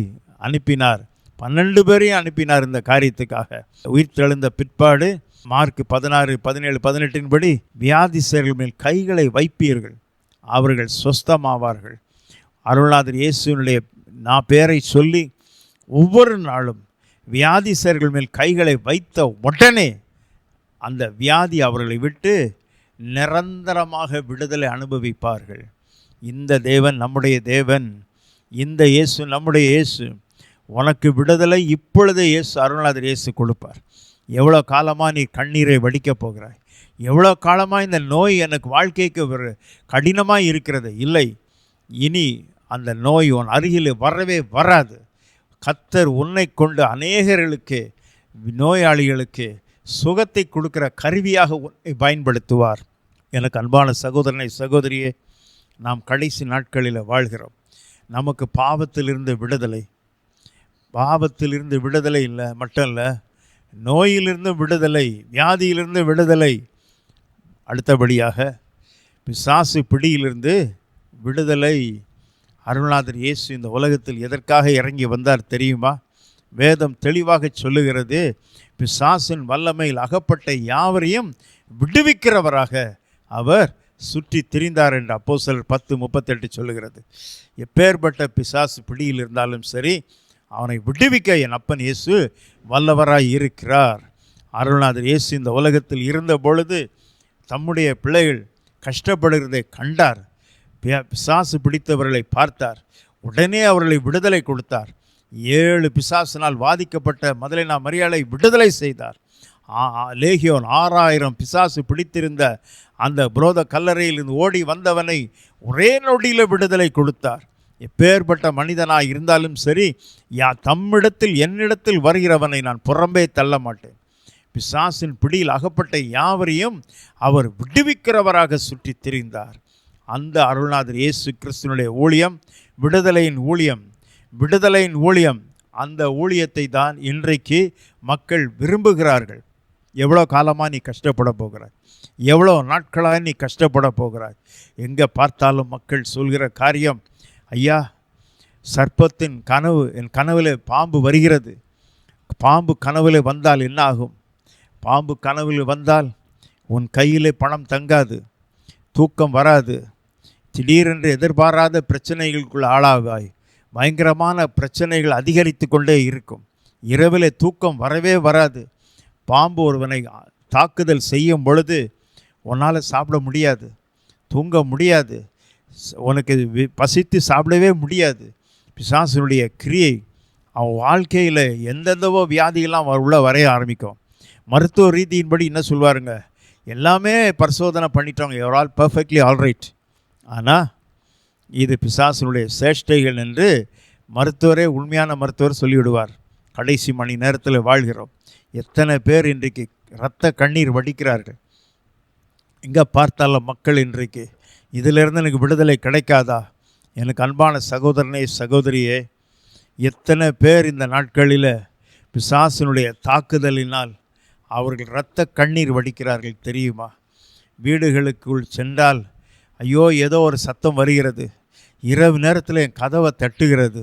Speaker 5: அனுப்பினார். 12 பேரையும் அனுப்பினார் இந்த காரியத்துக்காக. உயிர்த்தெழுந்த பிற்பாடு மார்க் 16, 17, 18 படி வியாதிசர்கள் மேல் கைகளை வைப்பீர்கள், அவர்கள் சொஸ்தமாவார்கள். அருள்நாதர் இயேசுனுடைய பேரை சொல்லி ஒவ்வொரு நாளும் வியாதிசர்கள் மேல் கைகளை வைத்த உடனே அந்த வியாதி அவர்களை விட்டு நிரந்தரமாக விடுதலை அனுபவிப்பார்கள். இந்த தேவன் நம்முடைய தேவன், இந்த இயேசு நம்முடைய இயேசு. உனக்கு விடுதலை இப்பொழுதே அருள்நாதர் இயேசு கொடுப்பார். எவ்வளோ காலமாக நீ கண்ணீரை வடிக்கப் போகிறாய்? எவ்வளோ காலமாக இந்த நோய் எனக்கு வாழ்க்கைக்கு ஒரு கடினமாக இருக்கிறது? இல்லை, இனி அந்த நோய் உன் அருகில் வரவே வராது. கர்த்தர் உன்னை கொண்டு அநேகர்களுக்கு, நோயாளிகளுக்கு சுகத்தை கொடுக்கிற கருவியாக உன்னை பயன்படுத்துவார். எனக்கு அன்பான சகோதரனை, சகோதரியே, நாம் கடைசி நாட்களில் வாழ்கிறோம். நமக்கு பாவத்திலிருந்து விடுதலை இல்லை மட்டும் இல்லை, நோயிலிருந்து விடுதலை, வியாதியிலிருந்து விடுதலை. அடுத்தபடியாக பிசாசு பிடியிலிருந்து விடுதலை. அருள்நாதர் இயேசு இந்த உலகத்தில் எதற்காக இறங்கி வந்தார் தெரியுமா? வேதம் தெளிவாக சொல்லுகிறது, பிசாசின் வல்லமையில் அகப்பட்ட யாவரையும் விடுவிக்கிறவராக அவர் சுற்றி திரிந்தார் என்று அப்போஸ்தலர் 10:38 சொல்லுகிறது. எப்பேற்பட்ட பிசாசு பிடியில் இருந்தாலும் சரி, அவனை விடுவிக்க என் அப்பன் இயேசு வல்லவராய் இருக்கிறார். அருள்நாதர் இயேசு இந்த உலகத்தில் இருந்த பொழுது தம்முடைய பிள்ளைகள் கஷ்டப்படுகிறதை கண்டார். பிசாசு பிடித்தவர்களை பார்த்தார். உடனே அவர்களை விடுதலை கொடுத்தார். 7 பிசாசினால் வாதிக்கப்பட்ட மதலேனா மரியாளை விடுதலை செய்தார். லேகியோன் 6000 பிசாசு பிடித்திருந்த அந்த புரோத கல்லறையில் ஓடி வந்தவனை ஒரே நொடியில் விடுதலை கொடுத்தார். எப்பேற்பட்ட மனிதனாக இருந்தாலும் சரி, தம்மிடத்தில் என்னிடத்தில் வருகிறவனை நான் புறம்பே தள்ள மாட்டேன். பிசாசின் பிடியில் அகப்பட்ட யாவரையும் அவர் விடுவிக்கிறவராக சுற்றி திரிந்தார். அந்த அருள்நாதர் இயேசு கிறிஸ்துவினுடைய ஊழியம் விடுதலையின் ஊழியம். அந்த ஊழியத்தை தான் இன்றைக்கு மக்கள் விரும்புகிறார்கள். எவ்வளோ காலமாக நீ கஷ்டப்பட போகிறாய்? எவ்வளோ நாட்களாக நீ கஷ்டப்பட போகிறாய்? எங்கே பார்த்தாலும் மக்கள் சொல்கிற காரியம், ஐயா சர்ப்பத்தின் கனவு, என் கனவில் பாம்பு வருகிறது. பாம்பு கனவில் வந்தால் என்ன ஆகும்? பாம்பு கனவில் வந்தால் உன் கையிலே பணம் தங்காது, தூக்கம் வராது, திடீரென்று எதிர்பாராத பிரச்சனைகளுக்குள் ஆளாவாய். பயங்கரமான பிரச்சனைகள் அதிகரித்து கொண்டே இருக்கும். இரவில் தூக்கம் வரவே வராது. பாம்பு ஒருவனை தாக்குதல் செய்யும் பொழுது உன்னால் சாப்பிட முடியாது, தூங்க முடியாது, உனக்கு பசித்து சாப்பிடவே முடியாது. பிசாசினுடைய கிரியை அவன் வாழ்க்கையில் எந்தெந்தவோ வியாதிகள்லாம் உள்ள வரைய ஆரம்பிக்கும். மருத்துவ ரீதியின்படி என்ன சொல்வாருங்க, எல்லாமே பரிசோதனை பண்ணிட்டோங்க, யுவர் ஆல் பர்ஃபெக்ட்லி ஆல்ரைட். ஆனால் இது பிசாசினுடைய சேஷ்டைகள் என்று மருத்துவரே, உண்மையான மருத்துவர் சொல்லிவிடுவார். கடைசி மணி நேரத்தில் வாழ்கிறோம். எத்தனை பேர் இன்றைக்கு இரத்த கண்ணீர் வடிக்கிறார்கள். எங்கே பார்த்தாலும் மக்கள் இன்றைக்கு இதிலிருந்து எனக்கு விடுதலை கிடைக்காதா? எனக்கு அன்பான சகோதரனே, சகோதரியே, எத்தனை பேர் இந்த நாட்களில் பிசாசினுடைய தாக்குதலினால் அவர்கள் இரத்த கண்ணீர் வடிக்கிறார்கள் தெரியுமா? வீடுகளுக்குள் சென்றால் ஐயோ ஏதோ ஒரு சத்தம் வருகிறது, இரவு நேரத்தில் என் கதவை தட்டுகிறது,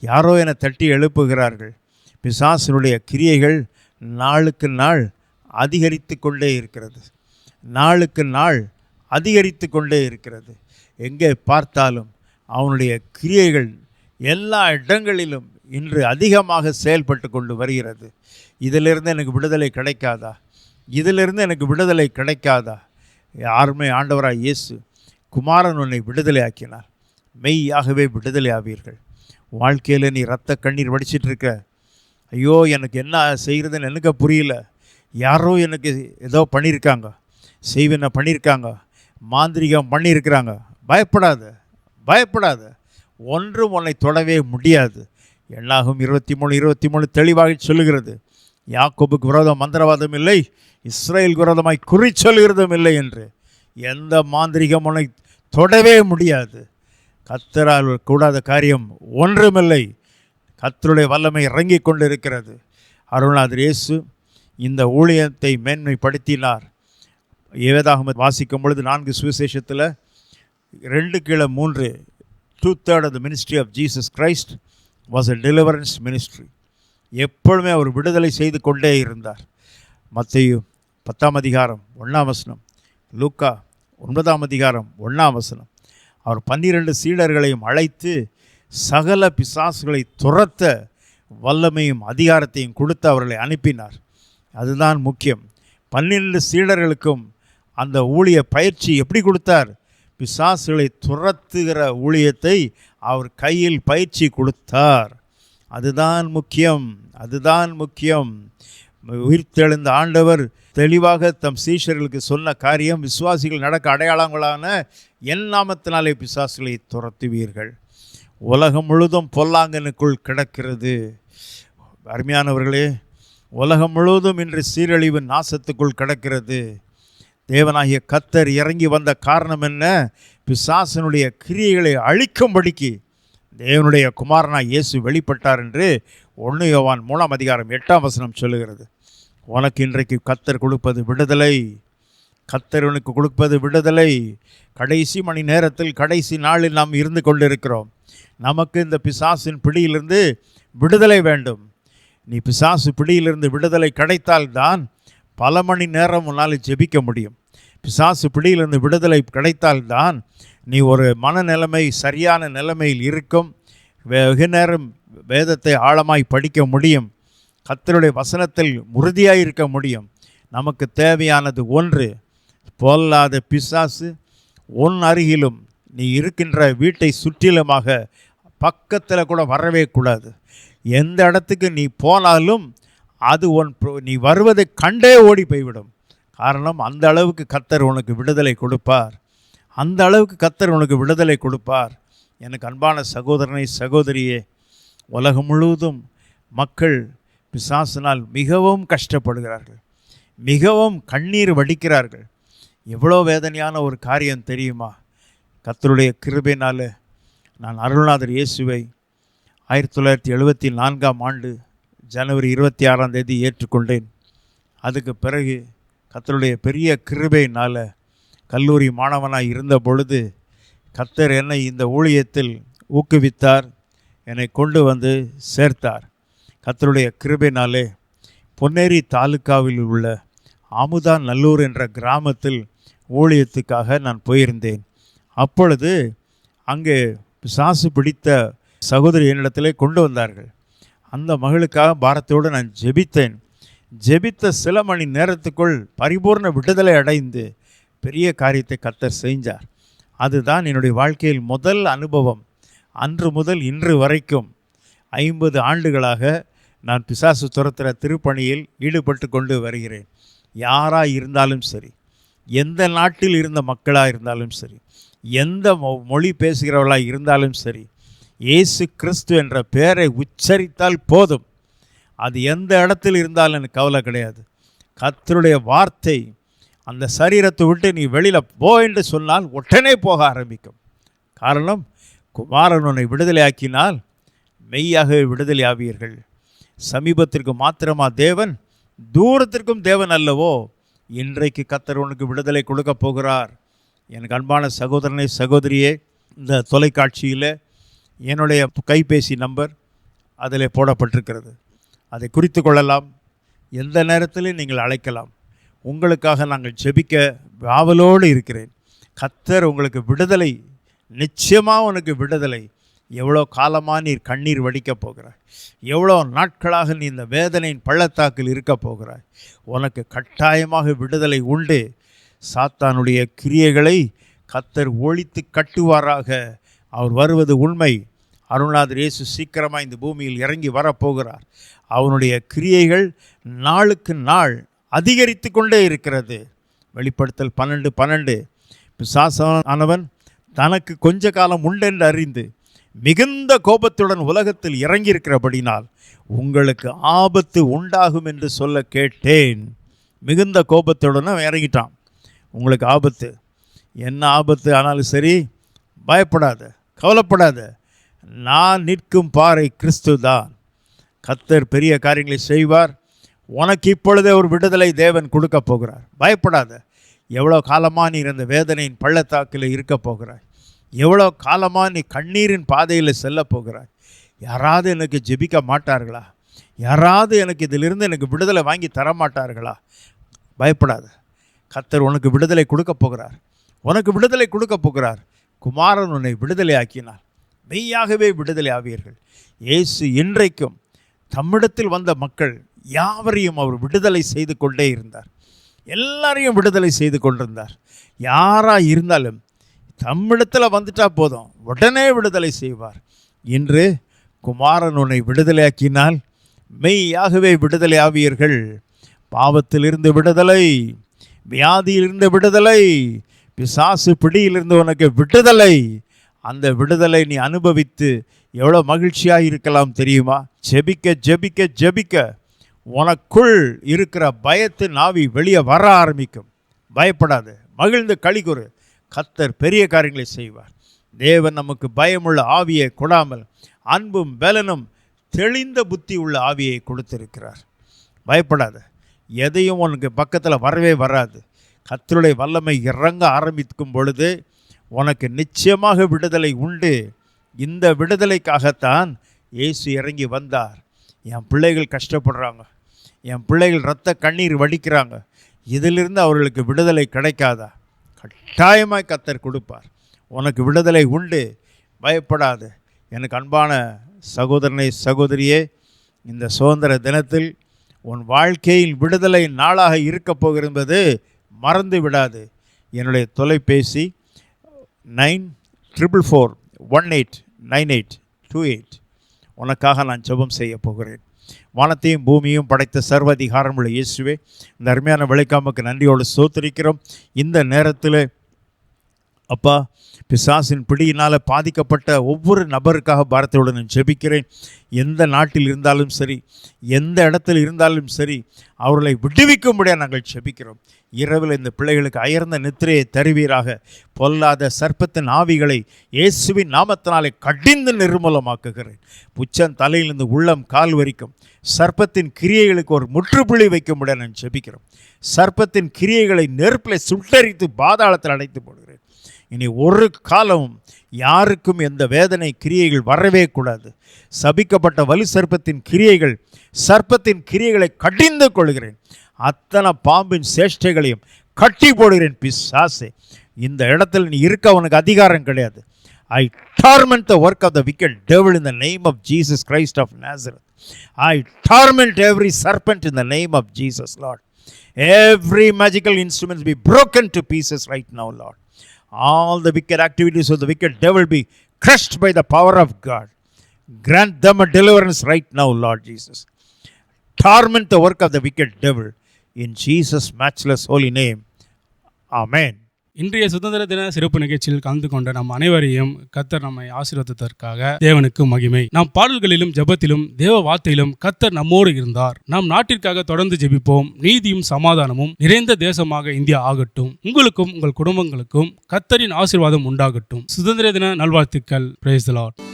Speaker 5: யாரோ என்னை தட்டி எழுப்புகிறார்கள். பிசாசினுடைய கிரியைகள் நாளுக்கு நாள் அதிகரித்து கொண்டே இருக்கிறது. நாளுக்கு நாள் அதிகரித்து கொண்டே இருக்கிறது. எங்கே பார்த்தாலும் அவனுடைய கிரியைகள் எல்லா இடங்களிலும் இன்று அதிகமாக செயல்பட்டு கொண்டு வருகிறது. இதிலிருந்து எனக்கு விடுதலை கிடைக்காதா? இதிலிருந்து எனக்கு விடுதலை கிடைக்காதா? யாருமே ஆண்டவராய் இயேசு குமாரன் உன்னை விடுதலை ஆக்கினார். மெய்யாகவே விடுதலை ஆவீர்கள். வாழ்க்கையில் நீ இரத்த கண்ணீர் வடிச்சிட்ருக்க, ஐயோ எனக்கு என்ன செய்கிறதுன்னு எனக்கு புரியல, யாரோ எனக்கு ஏதோ பண்ணியிருக்காங்க, செய்வன பண்ணியிருக்காங்க, மாந்திரிகம் பண்ணியிருக்கிறாங்க. பயப்படாத, பயப்படாத, ஒன்றும் உன்னை தொடவே முடியாது. எண்ணாகும் 23:23 தெளிவாக சொல்லுகிறது, யாக்கோபுக்கு விரோதம் மந்திரவாதம் இல்லை, இஸ்ரேல் விரோதமாய் குறி சொல்கிறதும் இல்லை என்று. எந்த மாந்திரிகம் உன்னை தொடவே முடியாது. கர்த்தரால் கூடாத காரியம் ஒன்றுமில்லை. கர்த்தருடைய வல்லமை இறங்கி கொண்டு இருக்கிறது. அருள்நாதர் இயேசு இந்த ஊழியத்தை மேன்மைப்படுத்தினார். வேதாகமத்தை வாசிக்கும் பொழுது 4 சுவிசேஷத்தில் 2:3 2/3 of the ministry of Jesus Christ was a deliverance ministry. எப்பொழுதுமே அவர் விடுதலை செய்து கொண்டே இருந்தார். மத்தேயு 10ஆம் அதிகாரம் 1ஆம் வசனம், லூக்கா 9ஆம் அதிகாரம் 1ஆம் வசனம், அவர் 12 சீடர்களையும் அழைத்து சகல பிசாசுகளை துரத்த வல்லமையும் அதிகாரத்தையும் கொடுத்து அவர்களை அனுப்பினார். அதுதான் முக்கியம். 12 சீடர்களுக்கும் அந்த ஊழிய பயிற்சி எப்படி கொடுத்தார்? பிசாசுகளை துரத்துகிற ஊழியத்தை அவர் கையில் பயிற்சி கொடுத்தார். அதுதான் முக்கியம், அதுதான் முக்கியம். உயிர்த்தெழுந்த ஆண்டவர் தெளிவாக தம் சீஷர்களுக்கு சொன்ன காரியம், விசுவாசிகள் நடக்க அடையாளங்களான என் நாமத்தினாலே பிசாசுகளை துரத்துவீர்கள். உலகம் முழுதும் பொல்லாங்கனுக்குள் கிடக்கிறது. அருமையானவர்களே, உலகம் முழுவதும் இன்று சீரழிவு நாசத்துக்குள் கிடக்கிறது. தேவனாகிய கர்த்தர் இறங்கி வந்த காரணம் என்ன? பிசாசனுடைய கிரியைகளை அழிக்கும்படிக்கு தேவனுடைய குமாரனாய் இயேசு வெளிப்பட்டார் என்று 1 யோவான் 3ஆம் அதிகாரம் 8ஆம் வசனம் சொல்லுகிறது. உனக்கு இன்றைக்கு கர்த்தர் கொடுப்பது விடுதலை. கர்த்தர் உனக்கு கொடுப்பது விடுதலை. கடைசி மணி நேரத்தில், கடைசி நாளில் நாம் இருந்து கொண்டிருக்கிறோம். நமக்கு இந்த பிசாசின் பிடியிலிருந்து விடுதலை வேண்டும். நீ பிசாசு பிடியிலிருந்து விடுதலை கிடைத்தால்தான் பல மணி நேரம் உன்னால் ஜெபிக்க முடியும். பிசாசு பிடியிலிருந்து விடுதலை கிடைத்தால்தான் நீ ஒரு மனநிலைமை சரியான நிலைமையில் இருக்கும். வெகு நேரம் வேதத்தை ஆழமாய் படிக்க முடியும். கர்த்தருடைய வசனத்தில் உறுதியாக இருக்க முடியும். நமக்கு தேவையானது ஒன்று, பொல்லாத பிசாசு உன் அருகிலும் நீ இருக்கின்ற வீட்டை சுற்றிலுமாக பக்கத்தில் கூட வரவே கூடாது. எந்த இடத்துக்கு நீ போனாலும் அது நீ வருவதை கண்டே ஓடி போய்விடும். காரணம், அந்த அளவுக்கு கர்த்தர் உனக்கு விடுதலை கொடுப்பார். அந்த அளவுக்கு கர்த்தர் உனக்கு விடுதலை கொடுப்பார். எனக்கு அன்பான சகோதரனை, சகோதரியே, உலகம் முழுவதும் மக்கள் பிசாசினால் மிகவும் கஷ்டப்படுகிறார்கள், மிகவும் கண்ணீர் வடிக்கிறார்கள். எவ்வளோ வேதனையான ஒரு காரியம் தெரியுமா? கர்த்தருடைய கிருபையினால் நான் அருள்நாதர் இயேசுவை 1974ஆம் ஆண்டு ஜனவரி 26ஆம் தேதி ஏற்றுக்கொண்டேன். அதுக்கு பிறகு கர்த்தருடைய பெரிய கிருபையினால் கல்லூரி மாணவனாய் இருந்த பொழுது கர்த்தர் என்னை இந்த ஊழியத்தில் ஊக்குவித்தார். என்னை கொண்டு வந்து சேர்த்தார். கர்த்தருடைய கிருபையினாலே பொன்னேரி தாலுக்காவில் உள்ள அமுதா நல்லூர் என்ற கிராமத்தில் ஊழியத்துக்காக நான் போயிருந்தேன். அப்பொழுது அங்கே பிசாசு பிடித்த சகோதரி என்னிடத்திலே கொண்டு வந்தார்கள். அந்த மகளுக்காக பாரத்தோடு நான் ஜெபித்தேன். ஜெபித்த சில மணி நேரத்துக்குள் பரிபூர்ண விடுதலை அடைந்து பெரிய காரியத்தை கர்த்தர் செஞ்சார். அதுதான் என்னுடைய வாழ்க்கையில் முதல் அனுபவம். அன்று முதல் இன்று வரைக்கும் 50 ஆண்டுகளாக நான் பிசாசு துரத்துகிற திருப்பணியில் ஈடுபட்டு கொண்டு வருகிறேன். யாராக இருந்தாலும் சரி, எந்த நாட்டில் இருந்த மக்களாக இருந்தாலும் சரி, எந்த மொழி பேசுகிறவர்களாக இருந்தாலும் சரி, இயேசு கிறிஸ்து என்ற பெயரை உச்சரித்தால் போதும். அது எந்த இடத்தில் இருந்தாலும் எனக்கு கவலை கிடையாது. கர்த்தருடைய வார்த்தை அந்த சரீரத்தை விட்டு நீ வெளியில் போ என்று சொன்னால் உடனே போக ஆரம்பிக்கும். காரணம், குமாரன் உன்னை விடுதலையாக்கினால் மெய்யாகவே விடுதலை ஆவீர்கள். சமீபத்திற்கு மாத்திரமா தேவன், தூரத்திற்கும் தேவன் அல்லவோ. இன்றைக்கு கர்த்தர் உனக்கு விடுதலை கொடுக்க போகிறார். எனக்கு அன்பான சகோதரனை சகோதரியே, இந்த தொலைக்காட்சியில் என்னுடைய கைபேசி நம்பர் அதில் போடப்பட்டிருக்கிறது. அதை குறித்து கொள்ளலாம். எந்த நேரத்திலும் நீங்கள் அழைக்கலாம். உங்களுக்காக நாங்கள் ஜெபிக்க ஆவலோடு இருக்கிறேன். கர்த்தர் உங்களுக்கு விடுதலை, நிச்சயமாக உனக்கு விடுதலை. எவ்வளோ காலமாக நீ கண்ணீர் வடிக்கப் போகிறாய், எவ்வளோ நாட்களாக நீ இந்த வேதனையின் பள்ளத்தாக்கில் இருக்க போகிறாய். உனக்கு கட்டாயமாக விடுதலை உண்டு. சாத்தானுடைய கிரியைகளை கர்த்தர் ஒழித்து கட்டுவாராக. அவர் வருவது உண்மை. அருள்நாதர் இயேசு சீக்கிரமாக இந்த பூமியில் இறங்கி வரப்போகிறார். அவனுடைய கிரியைகள் நாளுக்கு நாள் அதிகரித்து கொண்டே இருக்கிறது. வெளிப்படுத்தல் 12:12 பிசாசானவன் தனக்கு கொஞ்ச காலம் உண்டென்று அறிந்து மிகுந்த கோபத்துடன் உலகத்தில் இறங்கியிருக்கிறபடினால் உங்களுக்கு ஆபத்து உண்டாகும் என்று சொல்ல கேட்டேன். மிகுந்த கோபத்துடன் இறங்கிட்டான். உங்களுக்கு ஆபத்து, என்ன ஆபத்து ஆனாலும் சரி, பயப்படாத, கவலைப்படாத. நான் நிற்கும் பாறை கிறிஸ்து தான். கர்த்தர் பெரிய காரியங்களை செய்வார். உனக்கு இப்பொழுதே ஒரு விடுதலை தேவன் கொடுக்க போகிறார். பயப்படாத. எவ்வளோ காலமாக நீ இந்த வேதனையின் பள்ளத்தாக்கில் இருக்க போகிறாய், எவ்வளோ காலமாக நீ கண்ணீரின் பாதையில் செல்ல போகிறாய். யாராவது எனக்கு ஜெபிக்க மாட்டார்களா? யாராவது எனக்கு இதிலிருந்து எனக்கு விடுதலை வாங்கி தர மாட்டார்களா? பயப்படாத. கர்த்தர் உனக்கு விடுதலை கொடுக்க போகிறார். உனக்கு விடுதலை கொடுக்க போகிறார். குமாரன் உன்னை விடுதலை ஆக்கினார். மெய்யாகவே விடுதலை ஆவீர்கள். இயேசு இன்றைக்கும் தம்மிடத்தில் வந்த மக்கள் யாவரையும் அவர் விடுதலை செய்து கொண்டே இருந்தார். எல்லாரையும் விடுதலை செய்து கொண்டிருந்தார். யாராக இருந்தாலும் தம்மிடத்தில் வந்துட்டா போதும், உடனே விடுதலை செய்வார். இன்று குமாரன் உன்னை விடுதலையாக்கினால் மெய்யாகவே விடுதலை ஆவீர்கள். பாவத்திலிருந்து விடுதலை, வியாதியிலிருந்து விடுதலை, பிசாசு பிடியிலிருந்து உனக்கு விடுதலை. அந்த விடுதலை நீ அனுபவித்து எவ்வளோ மகிழ்ச்சியாக இருக்கலாம் தெரியுமா? ஜெபிக்க ஜெபிக்க ஜெபிக்க உனக்குள் இருக்கிற பயத்தின் ஆவி வெளியே வர ஆரம்பிக்கும். பயப்படாது, மகிழ்ந்து களிகூறு. கர்த்தர் பெரிய காரியங்களை செய்வார். தேவன் நமக்கு பயமுள்ள ஆவியை கொடாமல் அன்பும் பலனும் தெளிந்த புத்தி உள்ள ஆவியை கொடுத்திருக்கிறார். பயப்படாத. எதையும் உனக்கு பக்கத்தில் வரவே வராது. கர்த்தருடைய வல்லமை இறங்க ஆரம்பிக்கும் பொழுது உனக்கு நிச்சயமாக விடுதலை உண்டு. இந்த விடுதலைக்காகத்தான் இயேசு இறங்கி வந்தார். என் பிள்ளைகள் கஷ்டப்படுறாங்க, என் பிள்ளைகள் இரத்த கண்ணீர் வடிக்கிறாங்க, இதிலிருந்து அவர்களுக்கு விடுதலை கிடைக்காதா? கட்டாயமாய் கர்த்தர் கொடுப்பார். உனக்கு விடுதலை உண்டு. பயப்படாது. எனக்கு அன்பான சகோதரனை சகோதரியே, இந்த சுதந்திர தினத்தில் உன் வாழ்க்கையில் விடுதலை நாளாக இருக்க போகிறது மறந்து விடாது. என்னுடைய தொலைபேசி 9444189828. உனக்காக நான் ஜெபம் செய்ய போகிறேன். வானத்தையும் பூமியும் படைத்த சர்வதிகாரமுள்ள இயேசுவே, இந்த அருமையான விளைக்காமக்கு நன்றியோடு ஸ்தோத்திரிக்கிறோம். இந்த நேரத்தில் அப்பா, பிசாசின் பிடியினால் பாதிக்கப்பட்ட ஒவ்வொரு நபருக்காக பாரத்தோடு நான் ஜெபிக்கிறேன். எந்த நாட்டில் இருந்தாலும் சரி, எந்த இடத்தில் இருந்தாலும் சரி, அவர்களை விடுவிக்கும்படியாக நாங்கள் ஜெபிக்கிறோம். இரவில் இந்த பிள்ளைகளுக்கு அயர்ந்த நித்திரையை தருவீராக. பொல்லாத சர்ப்பத்தின் ஆவிகளை இயேசுவின் நாமத்தினாலே கடிந்து நிர்மூலமாக்குகிறேன். உச்சன் தலையிலிருந்து உள்ளம் கால் வரைக்கும் சர்ப்பத்தின் கிரியைகளுக்கு ஒரு முற்றுப்புள்ளி வைக்கும்படியாக நான் ஜெபிக்கிறோம். சர்ப்பத்தின் கிரியைகளை நெருப்பில் சுட்டரித்து பாதாளத்தில் அடைத்து போடுகிறேன். இனி ஒரு காலமும் யாருக்கும் எந்த வேதனை கிரியைகள் வரவே கூடாது. சபிக்கப்பட்ட வலு சர்ப்பத்தின் கிரியைகளை கடிந்து கொள்கிறேன். அத்தனை பாம்பின் சேஷ்டைகளையும் கட்டி போடுகிறேன். பிசாசே, இந்த இடத்துல நீ இருக்க உனக்கு அதிகாரம் கிடையாது. I torment the work of the wicked devil in the name of Jesus Christ of Nazareth. I torment every serpent in the name of Jesus, Lord. Every magical instruments be broken to pieces right now, Lord. All the wicked activities of the wicked devil be crushed by the power of God. Grant them a deliverance right now, Lord Jesus. Torment the work of the wicked devil in Jesus' matchless holy name. Amen.
Speaker 1: இன்றைய சுதந்திர தின சிறப்பு நிகழ்ச்சியில் கலந்து கொண்ட நம் அனைவரையும் கர்த்தர் நம்மை ஆசீர்வதித்ததற்காக தேவனுக்கு மகிமை. நாம் பாடல்களிலும் ஜெபத்திலும் தேவ வார்த்தையிலும் கர்த்தர் நம்மோடு இருந்தார். நாம் நாட்டிற்காக தொடர்ந்து ஜெபிப்போம். நீதியும் சமாதானமும் நிறைந்த தேசமாக இந்தியா ஆகட்டும். உங்களுக்கும் உங்கள் குடும்பங்களுக்கும் கர்த்தரின் ஆசீர்வாதம் உண்டாகட்டும். சுதந்திர தின நல்வாழ்த்துக்கள். Praise the Lord.